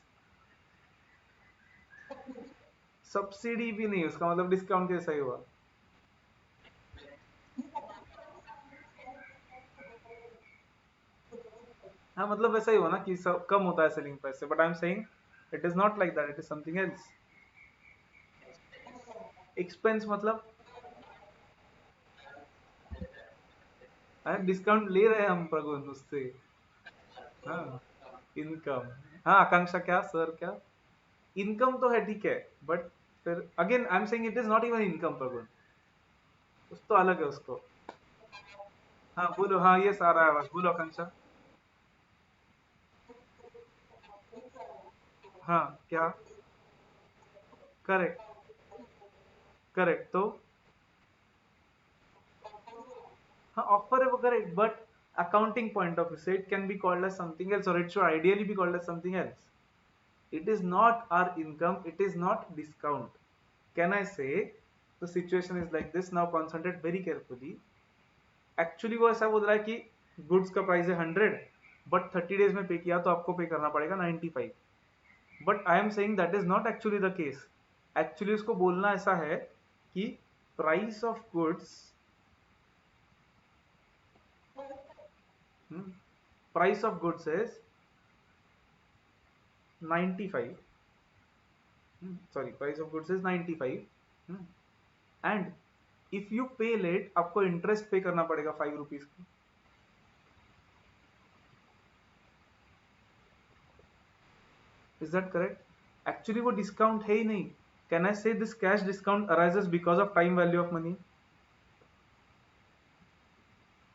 Subsidy भी नहीं, उसका मतलब डिस्काउंट कैसा ही हुआ? हाँ, मतलब वैसा ही हुआ ना कि सब कम होता है सेलिंग प्राइस से, but I am saying it is not like that, it is something else. Expense मतलब डिस्काउंट ले रहे हैं हम प्रगुन उससे. हाँ, इनकम. हाँ, आकांक्षा क्या सर क्या? इनकम तो है, ठीक है, बट फिर again I am saying it is not even income Pragun, उस तो अलग है उसको. हाँ बोलो, हाँ ये सारा आवाज बोलो आकांक्षा. हाँ क्या? करेक्ट. करेक्ट तो हाँ, ऑफर है वो, correct, but accounting point of view say it can be called as something else, or it should ideally be called as something else. It is not our income, it is not discount. Can I say the situation is like this? Now concentrate very carefully. Actually वो ऐसा बोल रहा है कि goods का price है 100, but 30 days में पे किया तो आपको पे करना पड़ेगा 95. But I am saying that is not actually the case. Actually उसको बोलना ऐसा है कि price of goods, price of goods is 95. Sorry, price of goods is 95 and if you पे लेट आपको इंटरेस्ट पे करना पड़ेगा 5 रुपीज का. Is that correct? एक्चुअली वो डिस्काउंट है ही नहीं. कैन आई से this cash discount arises because of time value of money?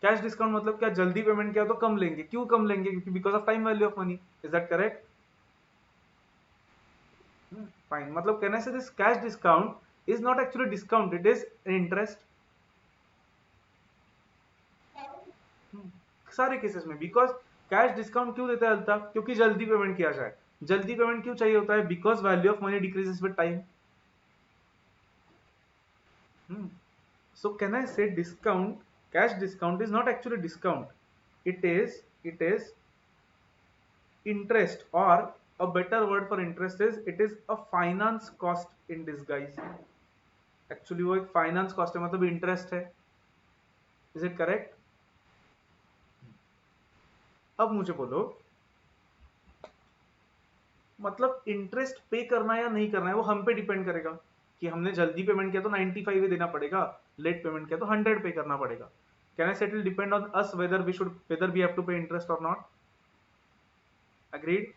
Cash discount मतलब क्या? जल्दी पेमेंट किया तो कम लेंगे. क्यों कम लेंगे? क्योंकि because of time value of money. Is that correct? Fine. मतलब कैन आई से this cash discount is not actually discount, it is interest. सारे केसेस में बिकॉज कैश डिस्काउंट क्यों देता है अल्ताफ? क्योंकि जल्दी पेमेंट किया जाए. जल्दी पेमेंट क्यों चाहिए होता है? Because value of money decreases with time. So can I say discount, cash discount is not actually discount. It is interest, or a better word for interest is it is a finance cost in disguise. Actually वो एक finance cost है, मतलब interest है. Is it correct? अब मुझे बोलो, मतलब interest पे करना है या नहीं करना है वो हम पे डिपेंड करेगा कि हमने जल्दी पेमेंट किया तो 95 ही देना पड़ेगा, लेट पेमेंट किया तो 100 पे करना पड़ेगा. Can I set will depend on us whether we have to pay interest और नॉट. अग्रीड?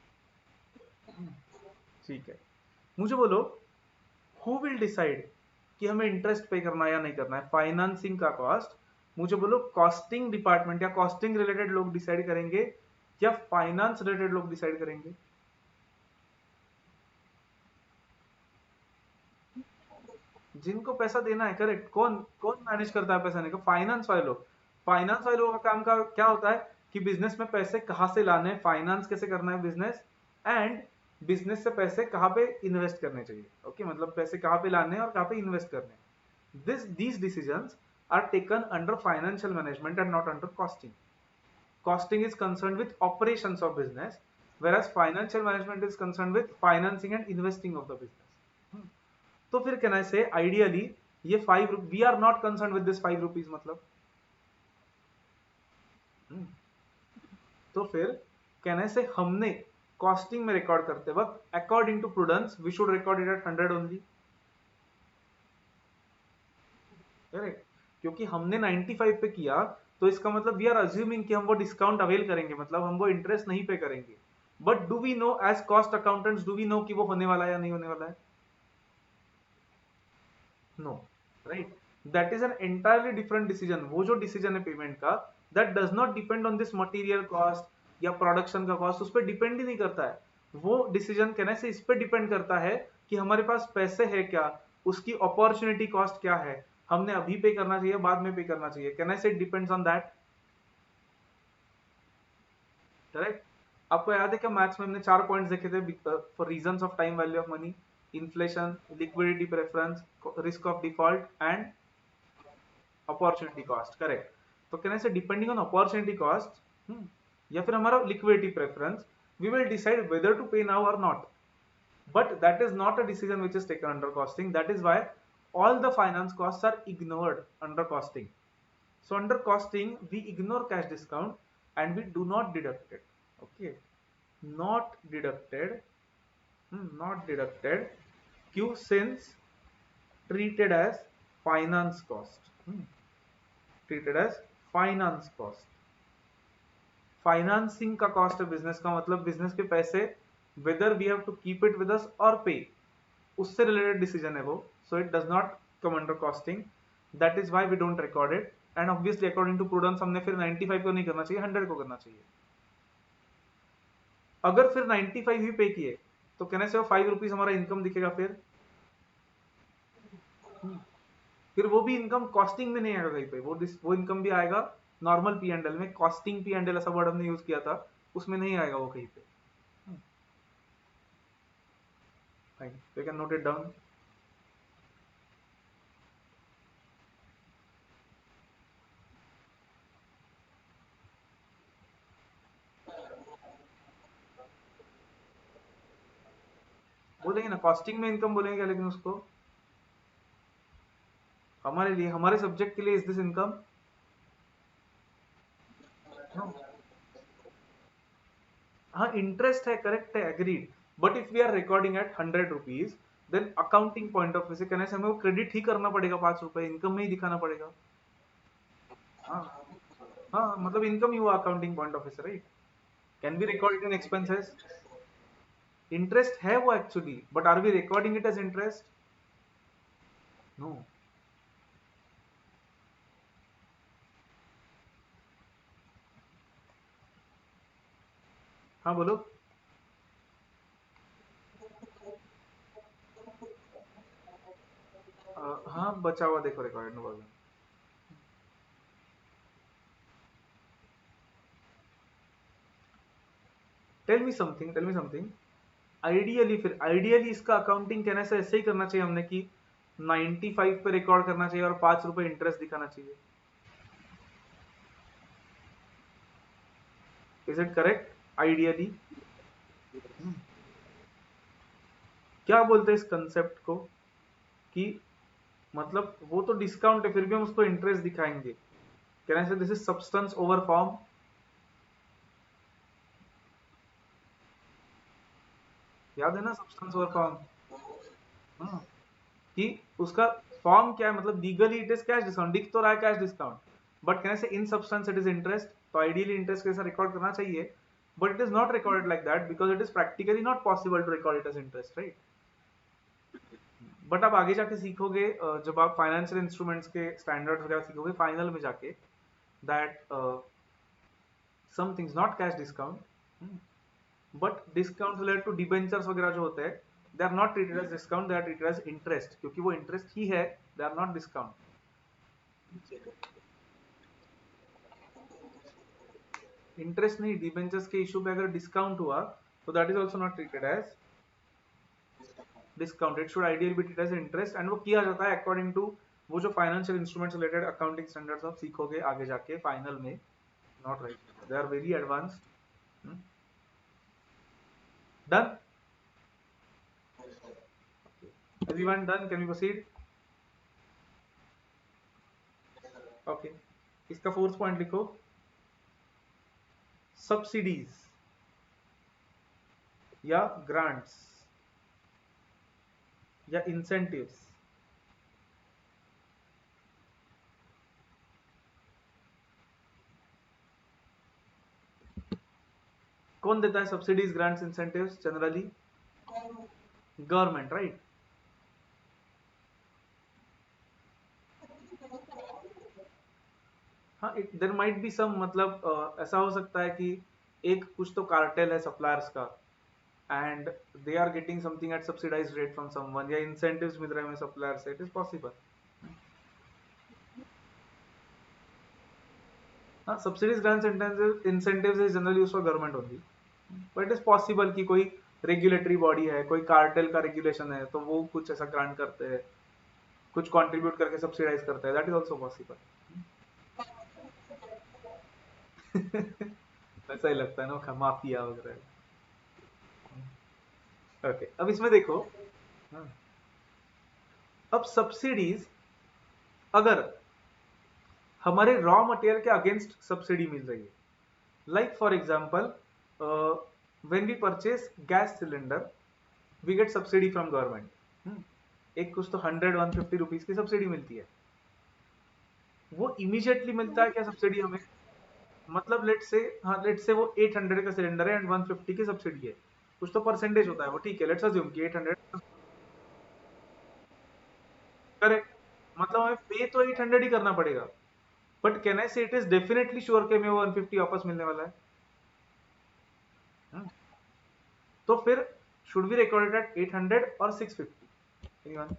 ठीक है. मुझे बोलो, हु विल डिसाइड कि हमें इंटरेस्ट पे करना है या नहीं करना है? फाइनेंसिंग का कॉस्ट, मुझे बोलो कॉस्टिंग डिपार्टमेंट या कॉस्टिंग रिलेटेड लोग डिसाइड करेंगे या फाइनेंस रिलेटेड लोग डिसाइड करेंगे? जिनको पैसा देना है, करेक्ट. कौन कौन मैनेज करता है पैसा देने का? फाइनेंस वाले लोग. फाइनेंस वाले लोगों का काम का क्या होता है कि बिजनेस में पैसे कहाँ से लाने हैं, फाइनेंस कैसे करना है बिजनेस, एंड बिजनेस से पैसे कहाँ पे इन्वेस्ट करने चाहिए. ओके मतलब पैसे कहाँ पे लाने हैं और कहाँ पे इन्वेस्ट करने हैं. These decisions are taken under financial management and not under costing. Costing is concerned with operations of business, whereas financial management is concerned with financing and investing of the business. तो फिर can I से ideally ये 5 we are not concern with this 5 rupees मतलब. तो फिर can I से हमने costing में रिकॉर्ड करते वक्त according to prudence we should record it at 100 only. Correct. क्योंकि हमने 95 पे किया तो इसका मतलब वी आर अज्यूमिंग कि हम वो डिस्काउंट अवेल करेंगे, मतलब हम वो इंटरेस्ट नहीं पे करेंगे। But do we know as cost accountants, do we know कि वो होने वाला है या नहीं होने वाला है? No, right? That is an entirely different decision. वो जो डिसीजन है पेमेंट का, that does not depend on this material cost या प्रोडक्शन का कॉस्ट, उस पर डिपेंड ही नहीं करता है। वो डिसीजन कहने से इस पे डिपेंड करता है कि हमारे पास पैसे है क्या, उसकी अपॉर्चुनिटी कॉस्ट क्या है, हमने अभी पे करना चाहिए, बाद में पे करना चाहिए। कैन आई से it depends on that? Correct. आपको याद है क्या मैथ्स में हमने 4 पॉइंट्स देखे थे for reasons of time value of money, inflation, liquidity preference, risk of default and opportunity cost. Correct. तो कहने से डिपेंडिंग ऑन अपॉर्चुनिटी कॉस्ट या फिर हमारा liquidity preference, we will decide whether to pay now और not. But that is not a decision which is taken under costing. That is why all the finance costs are ignored under costing. So under costing, we ignore cash discount and we do not deduct it. Okay, not deducted, not deducted. Q since treated as finance cost. Treated as finance cost. Financing का cost है business का, मतलब business के पैसे whether we have to keep it with us और pay, उससे related decision है वो। So it does not come under costing, that is why we don't record it. And obviously according to prudence हमने फिर 95 को नहीं करना चाहिए, 100 को करना चाहिए। अगर फिर 95 ही पे किए तो कहने से वो 5 रुपीज हमारा इनकम दिखेगा। फिर वो भी इनकम कॉस्टिंग में नहीं आएगा कहीं पे, वो इनकम भी आएगा नॉर्मल पी एंड एल में। कॉस्टिंग पी एंड एल ऐसा वर्ड हमने यूज किया था, उसमें नहीं आएगा वो कहीं पे। Fine, you can note it down. बोलेंगे ना कॉस्टिंग में इनकम बोलेंगे क्या, लेकिन उसको हमारे लिए, हमारे सब्जेक्ट के लिए इज दिस इनकम? नो। हाँ इंटरेस्ट है, करेक्ट है, agreed. But if we are recording at 100 rupees, then accounting point of view से कहने से हमें वो क्रेडिट ही करना पड़ेगा, 5 रुपए इनकम में ही दिखाना पड़ेगा। हाँ, हाँ मतलब इनकम ही हुआ अकाउंटिंग पॉइंट ऑफ व्यू से, right? Can be record in expenses. Interest है वो actually, but are we recording it as interest? No. हाँ बोलो। हाँ बचा हुआ देखो record, no problem. Tell me something. Ideally, फिर आइडियली इसका अकाउंटिंग कहने से ऐसे ही करना चाहिए हमने कि 95 पे रिकॉर्ड करना चाहिए और 5 रुपए इंटरेस्ट दिखाना चाहिए। Is it correct ideally? क्या बोलते हैं इस कंसेप्ट को कि मतलब वो तो डिस्काउंट है, फिर भी हम उसको इंटरेस्ट दिखाएंगे, कहने से this is substance over form. याद है ना सब्सटेंस ओवर फॉर्म? कि उसका फॉर्म क्या है, मतलब legally it is cash discount, दिख तो रहा है कैश डिस्काउंट, बट कहने से in substance it is interest. तो आइडियली इंटरेस्ट कैसा रिकॉर्ड करना चाहिए, but it is not recorded like that because it is practically not possible to record it as interest, right? But आप आगे जाके सीखोगे, जब आप फाइनेंशियल इंस्ट्रूमेंट्स के स्टैंडर्ड्स वगैरह सीखोगे फाइनल में जाके, that some things not cash discount, but discount related to debentures वगैरह जो होते हैं, they are not treated as discount, they are treated as interest, क्योंकि वो इंटरेस्ट ही है, they are not discount. Interest नहीं, डिबेंचर्स के इशू पे अगर डिस्काउंट हुआ तो that is also not treated as discount, it should ideally be treated as interest. And वो किया जाता है अकॉर्डिंग टू वो जो financial instruments related accounting standards आप सीखोगे आगे जाके फाइनल में, not right, they are very advanced. Done? Everyone done? Can we proceed? Okay, इसका फोर्थ पॉइंट लिखो, सब्सिडीज या ग्रांट्स या इंसेंटिव्स कौन देता है subsidies, grants, incentives? Generally government, right? हाँ, देयर माइट बी सम, मतलब ऐसा हो सकता है कि एक कुछ तो कार्टेल है सप्लायर्स का, and they are getting something at subsidized rate from someone, या इंसेंटिव्स मिल रहे हैं सप्लायर से, इट इज पॉसिबल। हाँ, subsidies, grants, incentives is generally used for government only, but it is possible कि कोई रेगुलेटरी बॉडी है, कोई कार्टेल का रेगुलेशन है, तो वो कुछ ऐसा ग्रांट करते हैं, कुछ कंट्रीब्यूट करके सब्सिडाइज करते हैं, दैट इज आल्सो पॉसिबल। वैसा ही लगता है ना, माफिया वगैरह। ओके, अब इसमें देखो। हाँ, अब सब्सिडीज अगर हमारे रॉ मटेरियल के अगेंस्ट सब्सिडी मिल रही है, like for example when we purchase gas cylinder, we get subsidy from government, एक कुछ तो 100-150 रुपीज की सब्सिडी मिलती है। वो इमीडिएटली मिलता है क्या सब्सिडी हमें? मतलब लेट्स से वो 800 का सिलेंडर है एंड 150 की सब्सिडी है, कुछ तो परसेंटेज होता है वो, ठीक है, लेट्स अज्यूम कि 800। करेक्ट, मतलब हमें पे तो 800 ही करना पड़ेगा, बट कैन आई से इट इज डेफिनेटली श्योर कि हमें वो 150 वापस मिलने वाला है? हम्म, तो फिर शुड बी रिकॉर्डेड एट 800 और 650? एनीवन?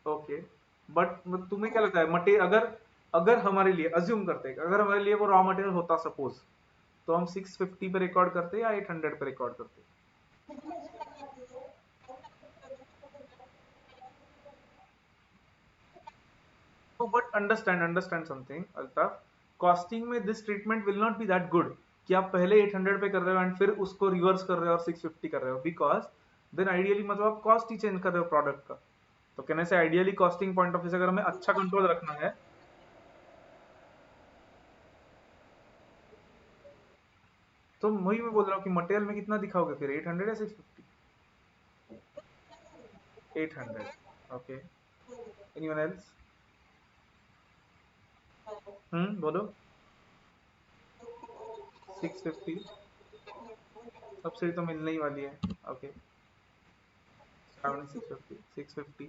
ओके, बट तुम्हें क्या लगता है, मटेरियल अगर अगर हमारे लिए अज्यूम करते हैं, अगर हमारे लिए वो रॉ मटेरियल होता सपोज, तो हम 650 पे रिकॉर्ड करते या 800 पे रिकॉर्ड करते? No, but understand something, Altaf. Costing में this treatment will not be that good कि आप पहले 800 पे कर रहे हो एंड फिर उसको रिवर्स कर रहे हो और 650 कर रहे हो, बिकॉज देन आइडियली मतलब आप कॉस्ट ही चेंज कर रहे हो प्रोडक्ट का। तो कहने से ideally costing point of view से अगर हमें अच्छा कंट्रोल रखना है, तो वही मैं बोल रहा हूँ कि मटेरियल में कितना दिखाओगे फिर, 800 या 650? 800। Okay, anyone else? बोलो। 650 सब्सिडी तो मिलने ही वाली है। Okay, 650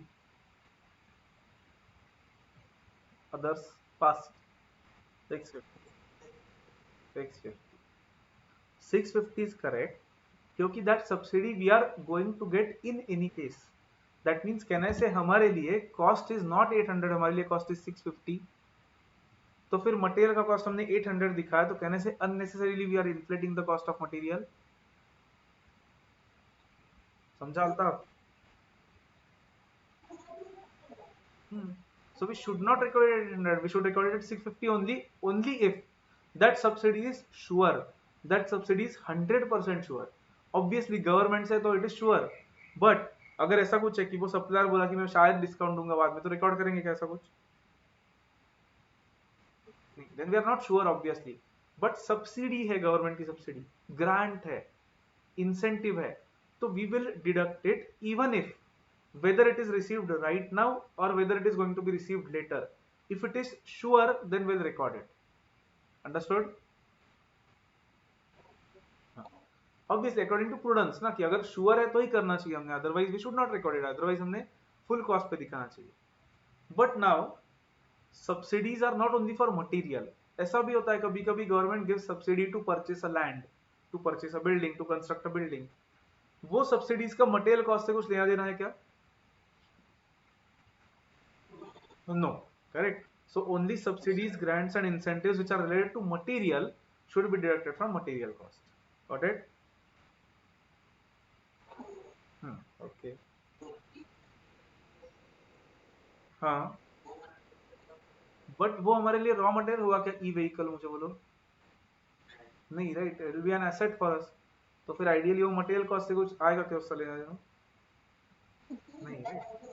others pass 650, 650, 650 is correct, क्योंकि that subsidy we are going to get in any case. That means कहने से हमारे लिए कॉस्ट इज नॉट 800, हमारे लिए कॉस्ट इज 650। तो फिर मटेरियल का कॉस्ट हमने 800 दिखाया, तो कहने से unnecessarily we are inflating the cost of material. समझा Altaf? So we should not record it at 800, we should record it at 650 only if that subsidy is sure, that subsidy is 100% sure. Obviously government से तो it is sure, but अगर ऐसा कुछ है कि वो supplier बोला कि मैं शायद डिस्काउंट दूंगा बाद में, तो रिकॉर्ड करेंगे क्या ऐसा कुछ? नहीं, then we are not sure obviously. But subsidy है, गवर्नमेंट की सब्सिडी, ग्रांट है, इंसेंटिव है, तो we will deduct it even if whether it is received right now or whether it is going to be received later. If it is sure, then we'll record it. Understood? Obviously according to prudence ना, कि अगर sure है तो ही करना चाहिए हमने, otherwise we should not record it, otherwise हमने full cost पे दिखाना चाहिए। But now subsidies are not only for material, ऐसा भी होता है कभी कभी government gives subsidy to purchase a land, to purchase a building, to construct a building। वो सब्सिडीज का मटेरियल कॉस्ट से कुछ लेना देना है क्या? No, correct. So only subsidies, grants and incentives which are related to material should be deducted from material cost. Got it? Okay. हाँ, but वो हमारे लिए रॉ मटेरियल हुआ क्या? ई व्हीकल, मुझे बोलो। नहीं, right, it will be an asset for us. तो फिर आइडियली वो मटेरियल कॉस्ट से कुछ आएगा क्या उससे लेना देना? नहीं, राइट।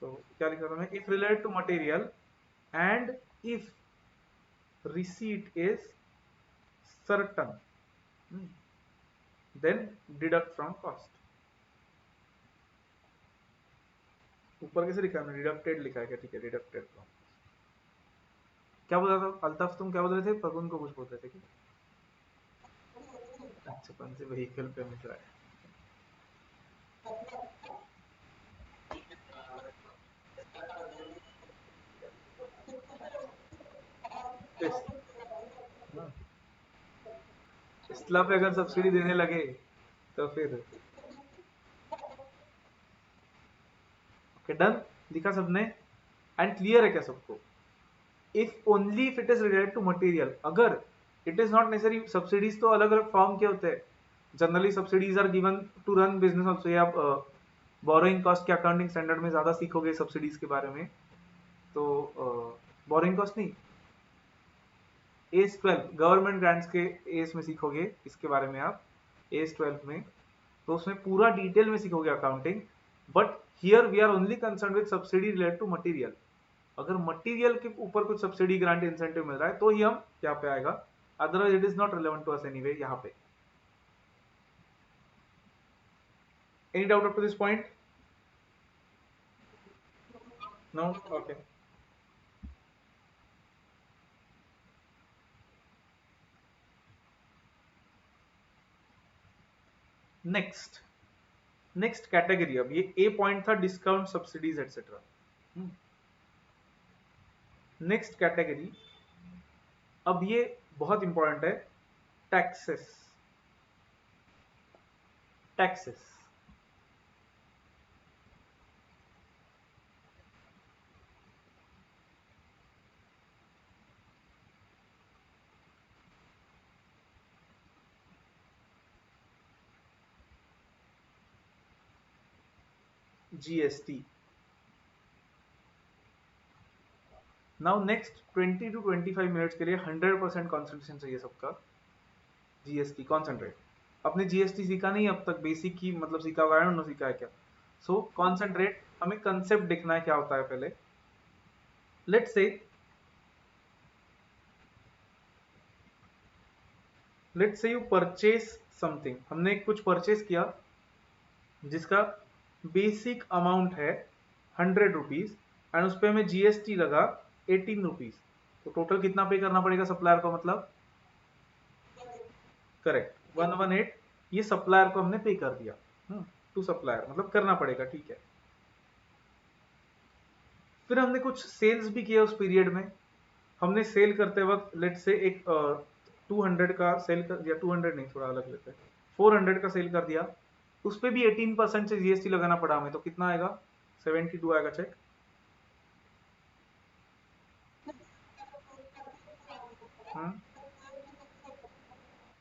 सो क्या लिखा था मैं? If related to material and if receipt is certain, then deduct from cost। ऊपर कैसे लिखा है? डिडक्टेड लिखा है क्या? ठीक है, डिडक्टेड फ्रॉम। क्या बोल रहा था अल्ताफ, तुम क्या बोल रहे थे? पवन को कुछ बोल रहे थे क्या? अच्छा, कौन से व्हीकल पे मिल रहा है? हाँ, टेस्ला पे अगर सब्सिडी देने लगे तो फिर ओके, डन, लिखा सबने? एंड क्लियर है क्या सबको? If only if it is related to material, अगर it is not necessary, subsidies तो अलग अलग फॉर्म के होते हैं। Generally subsidies are given to run business also. ये आप बोरोइंग कॉस्ट के अकाउंटिंग स्टैंडर्ड में ज्यादा सीखोगे सब्सिडीज के बारे में। तो बोरोइंग कॉस्ट नहीं, एस 12 गवर्नमेंट ग्रांट्स के एस में सीखोगे इसके बारे में आप, एस 12 में। तो उसमें पूरा डिटेल में सीखोगे accounting. But here we are only concern with subsidy related to material. अगर मटेरियल के ऊपर कुछ सब्सिडी ग्रांट इंसेंटिव मिल रहा है तो ही हम यहाँ पे आएगा, otherwise it is not relevant to us anyway यहाँ पे। Any doubt up to this point? No, okay. Next, next category, अब ये ए पॉइंट था discount subsidies etcetera. Next category, अब ये बहुत इंपॉर्टेंट है, taxes. Taxes, GST. Now next 20 to 25 minutes के लिए 100% कॉन्सेंट्रेशन चाहिए सबका। GST concentrate. अपने जीएसटी सीखा नहीं अब तक, बेसिक ही मतलब सीखा हुआ है, सीखा है क्या? सो कॉन्सेंट्रेट, हमें कंसेप्ट देखना है क्या होता है पहले। Let's say, let's say you purchase something, हमने कुछ परचेज किया जिसका बेसिक अमाउंट है 100 रुपीज एंड उस पर हमें जीएसटी लगा 18 रुपीज। तो टोटल कितना पे करना पड़ेगा सप्लायर को? मतलब करेक्ट 118, ये सप्लायर को हमने पे कर दिया टू सप्लायर, मतलब करना पड़ेगा, ठीक है। फिर हमने कुछ सेल्स भी किया उस पीरियड में। हमने सेल करते वक्त लेट से एक 200 का सेल कर दिया, 200 नहीं, थोड़ा अलग लेते हैं, 400 का सेल कर दिया। उस पर भी 18% से जीएसटी लगाना पड़ा हमें, तो कितना आएगा? 72 आएगा चेक। हम्म,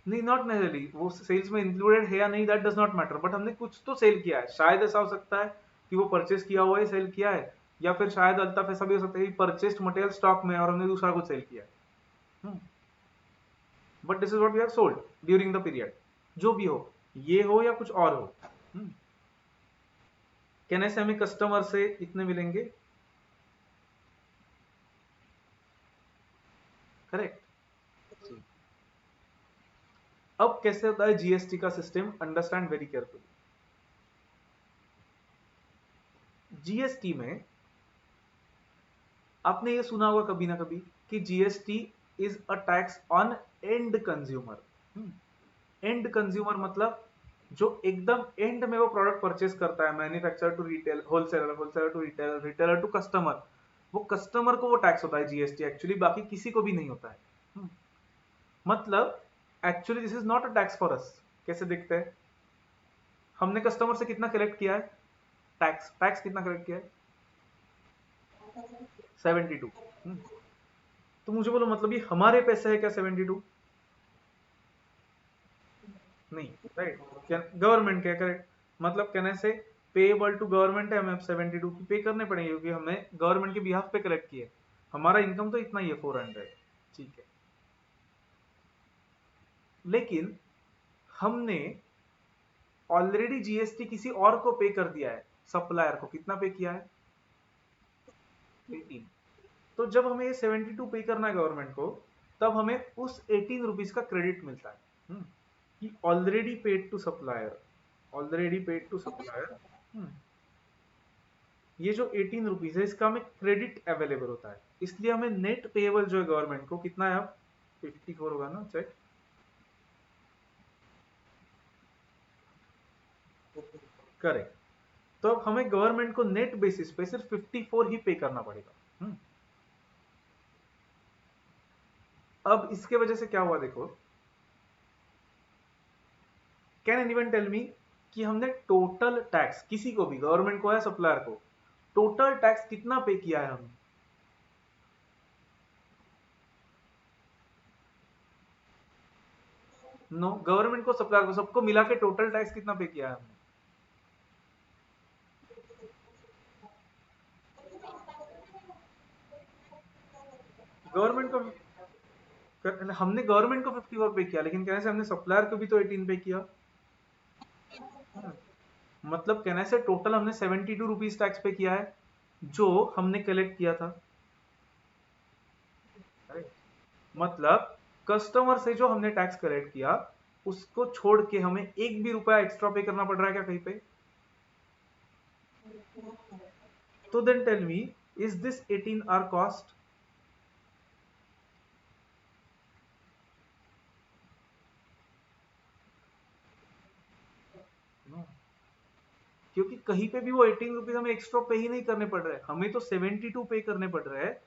नहीं, नॉट नेसेसरली वो सेल्स में इंक्लूडेड है या नहीं, that does not matter, but हमने कुछ तो सेल किया है। शायद ऐसा हो सकता है कि वो परचेस किया हुआ है, सेल किया है, या फिर शायद अल्ताफ ऐसा भी हो सकता है कि परचेस्ड मटेरियल स्टॉक में और हमने दूसरा कुछ सेल किया है। But this is what we have sold during the period. जो भी हो, ये हो या कुछ और हो। कहने से हमें कस्टमर से इतने मिलेंगे, करेक्ट। अब कैसे होता है जीएसटी का system, understand very carefully. GST में आपने ये सुना होगा कभी ना कभी कि GST is a tax on and consumer. And consumer मतलब जो एकदम एंड में वो प्रोडक्ट परचेस करता है, manufacturer to retail, wholesaler, wholesaler to retailer, retailer to customer, वो कस्टमर को वो टैक्स होता है जीएसटी एक्चुअली, बाकी किसी को भी नहीं होता है। मतलब actually this is not a tax for us. कैसे देखते हैं? हमने कस्टमर से कितना कलेक्ट किया है टैक्स? टैक्स कितना कलेक्ट किया है? 72। तो मुझे बोलो, मतलब ये हमारे पैसे है क्या 72? नहीं, राइट, क्या गवर्नमेंट क्या, करेक्ट। मतलब कहने से पेएबल टू गवर्नमेंट है, हमें 72 की पे करने पड़ेंगे क्योंकि हमने गवर्नमेंट के बिहाफ पे कलेक्ट किए। हमारा इनकम तो इतना ही है, 400, ठीक है। लेकिन हमने ऑलरेडी जीएसटी किसी और को पे कर दिया है, सप्लायर को। कितना पे किया है? 18। तो जब हमें ये 72 पे करना है गवर्नमेंट को, तब हमें उस 18 रुपीज का क्रेडिट मिलता है कि already paid to supplier, already paid to supplier. ये जो 18 रुपीज है, इसका हमें क्रेडिट अवेलेबल होता है। इसलिए हमें नेट पेएबल जो है गवर्नमेंट को कितना है अब 54 होगा ना, चेक करेक्ट। तो अब हमें गवर्नमेंट को नेट बेसिस पे सिर्फ 54 ही पे करना पड़ेगा। अब इसके वजह से क्या हुआ देखो, कैन एनीवन टेल मी कि हमने टोटल टैक्स किसी को भी, गवर्नमेंट को या सप्लायर को, टोटल टैक्स कितना पे किया है हमने? नो, गवर्नमेंट को सप्लायर को सबको मिला के टोटल टैक्स कितना पे किया है हमने? गवर्नमेंट को हमने गवर्नमेंट को 54 पे किया, लेकिन कहने से हमने सप्लायर को भी तो 18 पे किया। मतलब कहने से टोटल हमने 72 रुपीज टैक्स पे किया है जो हमने कलेक्ट किया था। मतलब कस्टमर से जो हमने टैक्स कलेक्ट किया उसको छोड़ के हमें एक भी रुपया एक्स्ट्रा पे करना पड़ रहा है क्या कहीं पे? तो then tell me, is this 18 our cost? No, क्योंकि कहीं पे भी वो 18 रुपीज हमें एक्स्ट्रा पे ही नहीं करने पड़ रहे हैं, हमें तो 72 पे करने पड़ रहे हैं।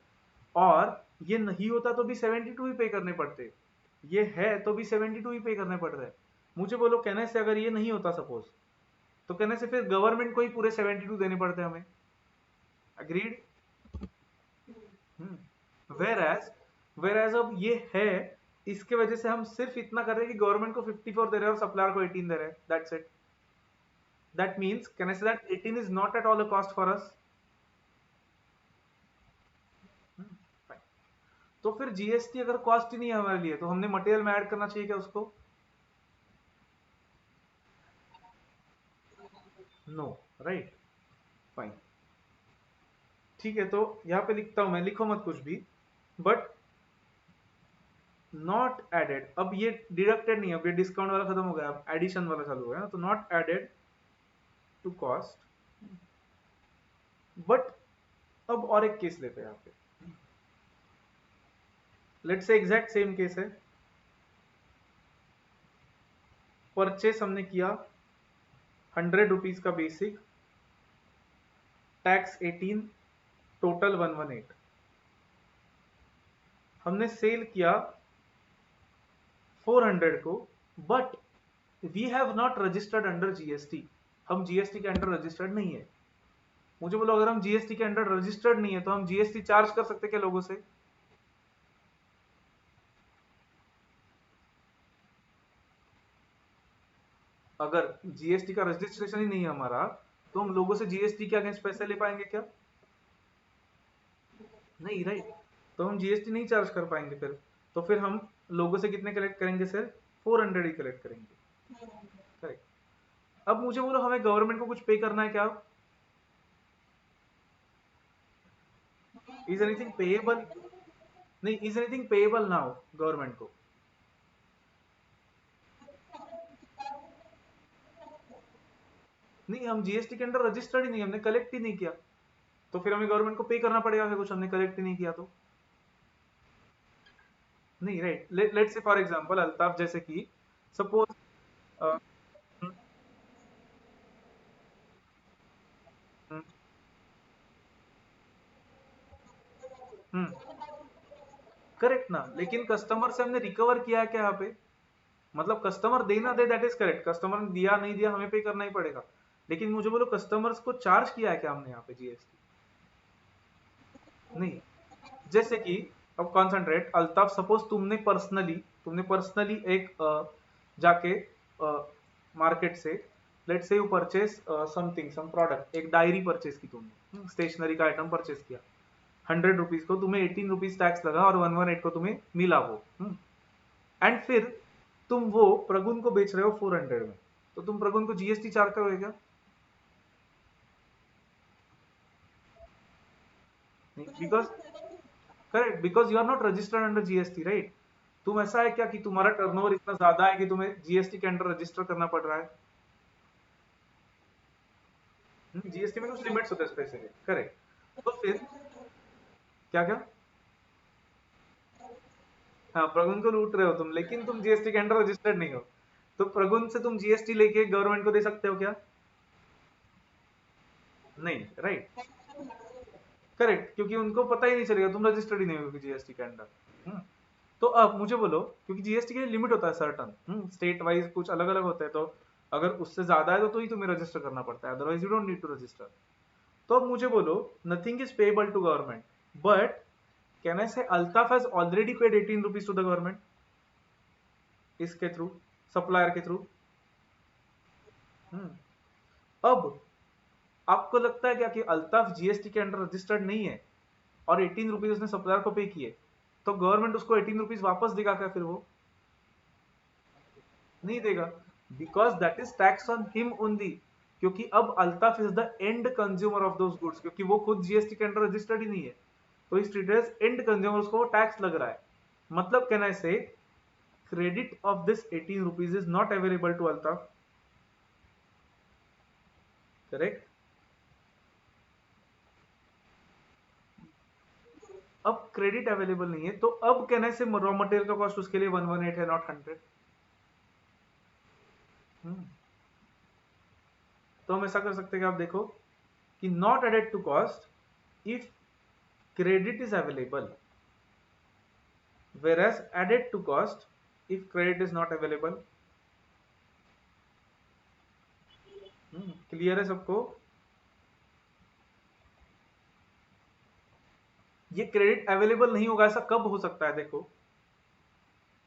और ये नहीं होता तो भी 72 ही पे करने पड़ते, ये है तो भी 72 ही पे करने पड़ रहे हैं। मुझे बोलो, कहने से अगर ये नहीं होता सपोज, तो कहने से फिर गवर्नमेंट को ही पूरे 72 देने पड़ते हमें। अग्रीड? वेर एज अब ये है, इसके वजह से हम सिर्फ इतना कर रहे हैं कि गवर्नमेंट को 54 दे रहे हैं और सप्लायर को 18 दे रहे हैं, that's it. That means can I say that 18 is not at all a cost for us. तो फिर जीएसटी अगर कॉस्ट ही नहीं है हमारे लिए, तो हमने मटेरियल में ऐड करना चाहिए क्या उसको? No, right, fine. ठीक है, तो यहां पे लिखता हूं मैं, लिखो मत कुछ भी, बट नॉट एडेड, अब ये डिडक्टेड नहीं है, अब ये डिस्काउंट वाला खत्म हो गया, अब एडिशन वाला चालू हो गया ना, तो not added to cost. But अब और एक केस लेते हैं यहाँ पे, let's say exact same case है। परचेस हमने किया 100 रुपीज का बेसिक, टैक्स 18, टोटल 118। हमने सेल किया 400 को, but we have not registered under GST, हम जीएसटी के अंडर रजिस्टर्ड नहीं है। मुझे बोलो, अगर हम जीएसटी के अंडर रजिस्टर्ड नहीं है तो हम जीएसटी चार्ज कर सकते क्या लोगों से? अगर जीएसटी का रजिस्ट्रेशन ही नहीं है हमारा, तो हम लोगों से जीएसटी के अगेंस्ट पैसे ले पाएंगे क्या? नहीं, राइट। तो हम जीएसटी नहीं चार्ज कर पाएंगे फिर, तो फिर हम लोगों से कितने कलेक्ट करेंगे सर? 400 ही कलेक्ट करेंगे, करेक्ट। अब मुझे बोलो, हमें गवर्नमेंट को कुछ पे करना है क्या? Is anything payable? नहीं, is anything payable now government को? नहीं, हम जीएसटी के अंडर रजिस्टर्ड ही नहीं, हमने कलेक्ट ही नहीं किया, तो फिर हमें गवर्नमेंट को पे करना पड़ेगा अगर कुछ हमने कलेक्ट ही नहीं किया तो। नहीं, राइट, लेट से फॉर एग्जांपल अल्ताफ, जैसे कि सपोज, करेक्ट ना, लेकिन कस्टमर से हमने रिकवर किया है क्या यहाँ पे? मतलब कस्टमर दे ना दे, दैट इज करेक्ट, कस्टमर ने दिया नहीं दिया हमें पे करना ही पड़ेगा, लेकिन मुझे बोलो, कस्टमर्स को चार्ज किया है क्या हमने यहाँ पे जीएसटी? नहीं। जैसे कि अब कॉन्सेंट्रेट अल्ताफ, सपोज तुमने पर्सनली एक जाके मार्केट से, let say you purchase something, some product, एक डायरी परचेस की तुमने, स्टेशनरी का आइटम परचेस किया 100 रुपीज को, तुम्हें 18 रुपीज टैक्स लगा और 118 को तुम्हें मिला वो, एंड फिर तुम वो प्रगुन को बेच रहे हो 400 में, तो तुम प्रगुन को जीएसटी चार्ज करोगे क्या? Because, correct, because you are not registered under GST, right. तुम ऐसा है क्या कि तुम्हारा टर्नओवर इतना ज्यादा है कि तुम्हें जीएसटी के अंडर रजिस्टर करना पड़ रहा है? जीएसटी में कुछ लिमिट्स होते हैं स्पेसिफिक, करेक्ट। तो फिर क्या क्या? हाँ, प्रगुन को लूट रहे हो तुम, लेकिन तुम जीएसटी के अंडर रजिस्टर्ड नहीं हो। तो प्रगुन से तुम जीएसटी लेके गवर्नमेंट को दे सकते हो क्या? नहीं, राइट। करेक्ट, क्योंकि उनको पता ही नहीं चलेगा, तुम रजिस्टर्ड ही नहीं हो जीएसटी के अंडर। तो अब मुझे बोलो, क्योंकि जीएसटी के लिमिट होता है सर्टन, स्टेट वाइज कुछ अलग अलग होते हैं, तो अगर उससे ज्यादा है तो ही तुम्हें रजिस्टर करना पड़ता है, otherwise you don't need to register. तो अब मुझे बोलो, nothing is payable to government, but can I say Altaf has already paid 18 rupees to the government, इसके थ्रू, सप्लायर के थ्रू। अब आपको लगता है क्या कि अल्ताफ जीएसटी के अंडर रजिस्टर्ड नहीं है और 18 रुपीज उसने सप्लायर को पे किए, तो गवर्नमेंट उसको 18 रुपीज वापस देगा क्या? फिर वो नहीं देगा, because that is tax on him only. क्योंकि अब Altaf is the end consumer of those goods, क्योंकि वो खुद जीएसटी के अंडर रजिस्टर्ड ही नहीं है, तो इस ट्रीटेड एज एंड कंज्यूमर, उसको वो टैक्स लग रहा है। मतलब can I say credit of this 18 rupees is not available to Altaf, correct? अब क्रेडिट अवेलेबल नहीं है, तो अब कैन आई से रॉ मटेरियल का कॉस्ट उसके लिए 118 है, नॉट 100। तो हम ऐसा कर सकते हैं कि आप देखो कि not added to cost if credit is available, whereas added to cost if credit is not available। Clear है सबको? ये क्रेडिट अवेलेबल नहीं होगा, ऐसा कब हो सकता है? देखो,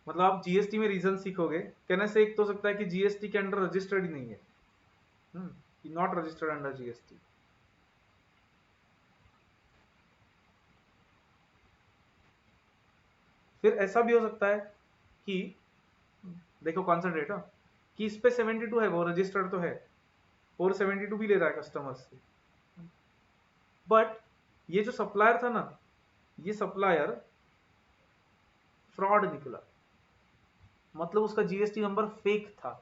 मतलब आप जीएसटी में रीजन सीखोगे, कहने से एक तो हो सकता है कि जीएसटी के अंडर रजिस्टर्ड ही नहीं है, नॉट रजिस्टर्ड अंडर जीएसटी। फिर ऐसा भी हो सकता है कि देखो कॉन्सेंट्रेट, कि इस पे 72 है, वो रजिस्टर्ड तो है, और 72 भी ले रहा है कस्टमर से, बट ये जो सप्लायर था ना, ये सप्लायर फ्रॉड निकला, मतलब उसका जीएसटी नंबर फेक था।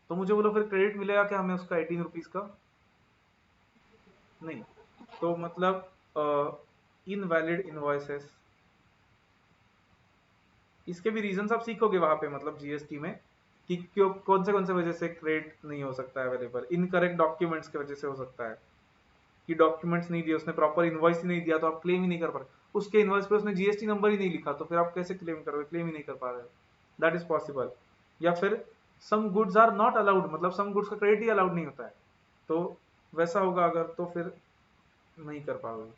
तो मुझे बोलो, फिर क्रेडिट मिलेगा क्या हमें उसका 18 रुपीज का? नहीं। तो मतलब इनवैलिड इनवॉइसेस, इसके भी रीजन आप सीखोगे वहां पे, मतलब जीएसटी में, कि क्यों, कौन से वजह से क्रेडिट नहीं हो सकता है अवेलेबल। इनकरेक्ट डॉक्यूमेंट्स की वजह से हो सकता है, कि डॉक्यूमेंट्स नहीं दिए उसने, प्रॉपर इनवॉइस ही नहीं दिया, तो आप क्लेम ही नहीं कर पा रहे। उसके इनवॉइस पे उसने जीएसटी नंबर ही नहीं लिखा, तो फिर आप कैसे क्लेम करोगे? क्लेम ही नहीं कर पा रहे, दैट इज पॉसिबल। या फिर some goods are not allowed, मतलब सम गुड्स का क्रेडिट ही अलाउड नहीं होता है, तो वैसा होगा अगर, तो फिर नहीं कर पाओगे।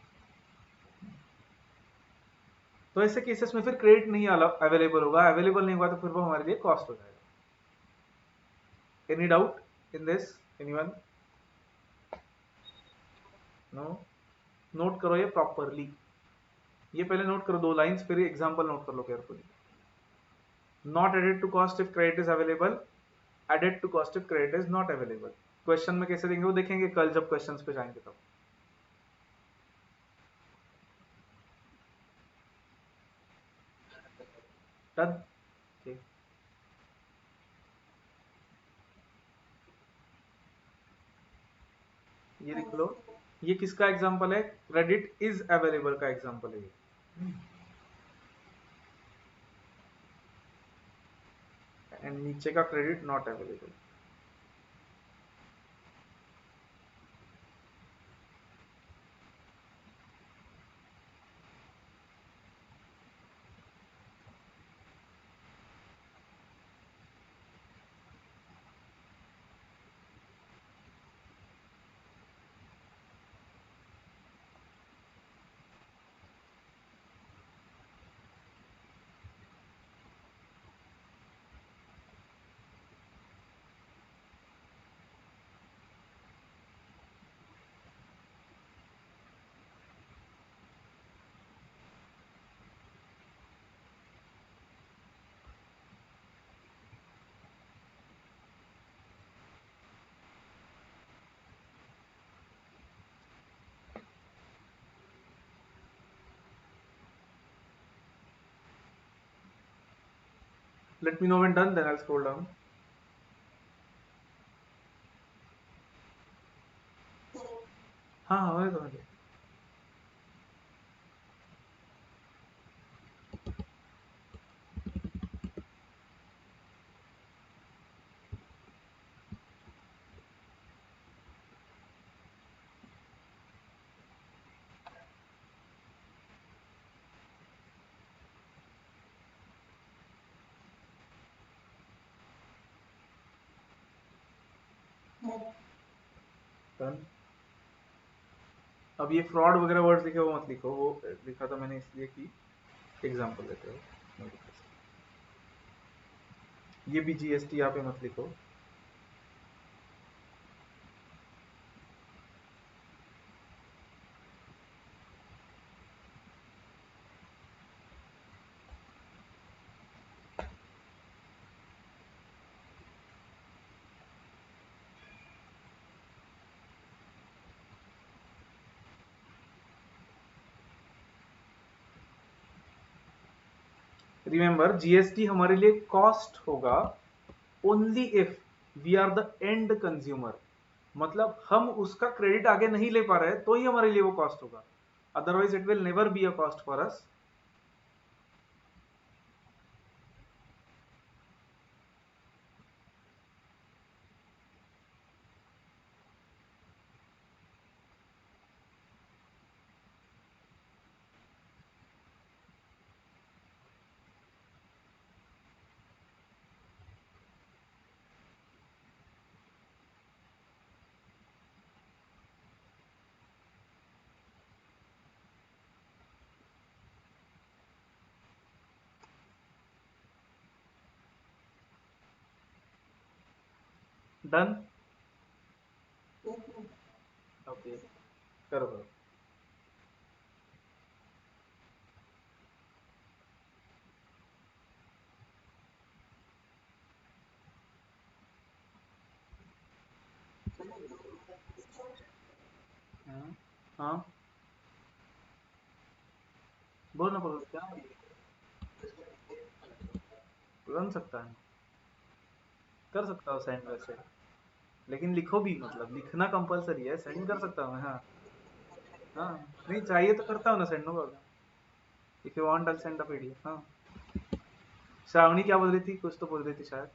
तो ऐसे केसेस में फिर क्रेडिट नहीं अवेलेबल होगा, अवेलेबल नहीं होगा तो फिर वो हमारे लिए कॉस्ट हो जाएगा। Any doubt in this, anyone? No? Note करो ये प्रॉपरली, ये पहले नोट करो 2 लाइंस, फिर एग्जांपल नोट कर लो carefully. Not added to cost if credit is available, added to cost if credit is not available. Question में कैसे देंगे वो देखेंगे कल जब क्वेश्चंस पे जाएंगे तब। डन? okay. ये लिख लो, ये किसका एग्जांपल है? क्रेडिट इज अवेलेबल का एग्जांपल है ये, एंड नीचे का credit not available. Let me know when done, then I scroll down. हाँ हाँ, होने दो, होने दो। डन। अब ये फ्रॉड वगैरह वर्ड्स लिखे वो मत लिखो, वो लिखा था मैंने इसलिए कि एग्जांपल देते हो। ये भी जीएसटी यहाँ पे मत लिखो। रिमेंबर जीएसटी हमारे लिए कॉस्ट होगा only if we are the end consumer, मतलब हम उसका क्रेडिट आगे नहीं ले पा रहे हैं तो ही हमारे लिए वो कॉस्ट होगा, otherwise it will never be a cost for us. Done. Okay, करो करो। हाँ हाँ, बोल ना, बोलो क्या बन सकता है। कर सकता हूँ सेंड वैसे, लेकिन लिखो भी, मतलब लिखना कंपलसरी है, सेंड कर सकता हूँ मैं, हाँ। हाँ, नहीं चाहिए तो करता हूँ ना send, no problem. If you want I send the PDF. हाँ, श्रावणी क्या बोल रही थी, कुछ तो बोल रही थी शायद।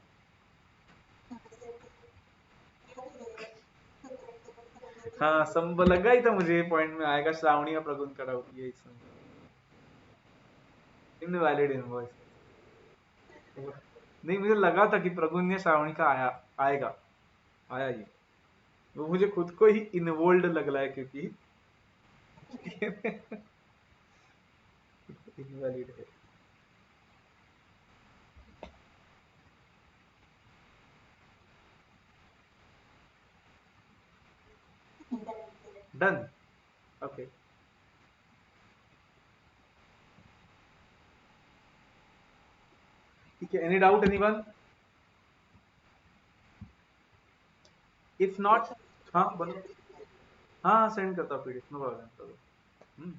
हाँ, सब लगा ही था मुझे पॉइंट में आएगा श्रावणी का प्रगुण का डाउट ये इसमें। Invalid invoice. नहीं, मुझे लगा था कि प्रगुण ने श्रावणी का आएगा, आया ये। वो मुझे खुद को ही इन्वोल्ड लग रहा है क्योंकि इनवैलिड है। डन। ओके, ठीक है। Any doubt anyone? If not, हाँ बोलो। हाँ, सेंड करता हूँ पीडीएफ, नो प्रॉब्लम, करो। हम्म,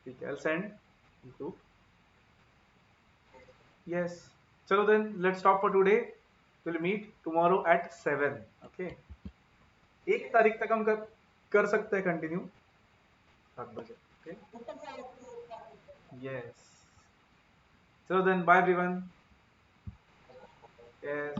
ठीक है, आई सेंड टू। यस, चलो then let's stop for today, will meet tomorrow at 7। Okay, 1 तारीख तक हम कर सकते हैं कंटिन्यू 7 बजे। ओके, यस, चलो देन बाय एवरीवन। यस।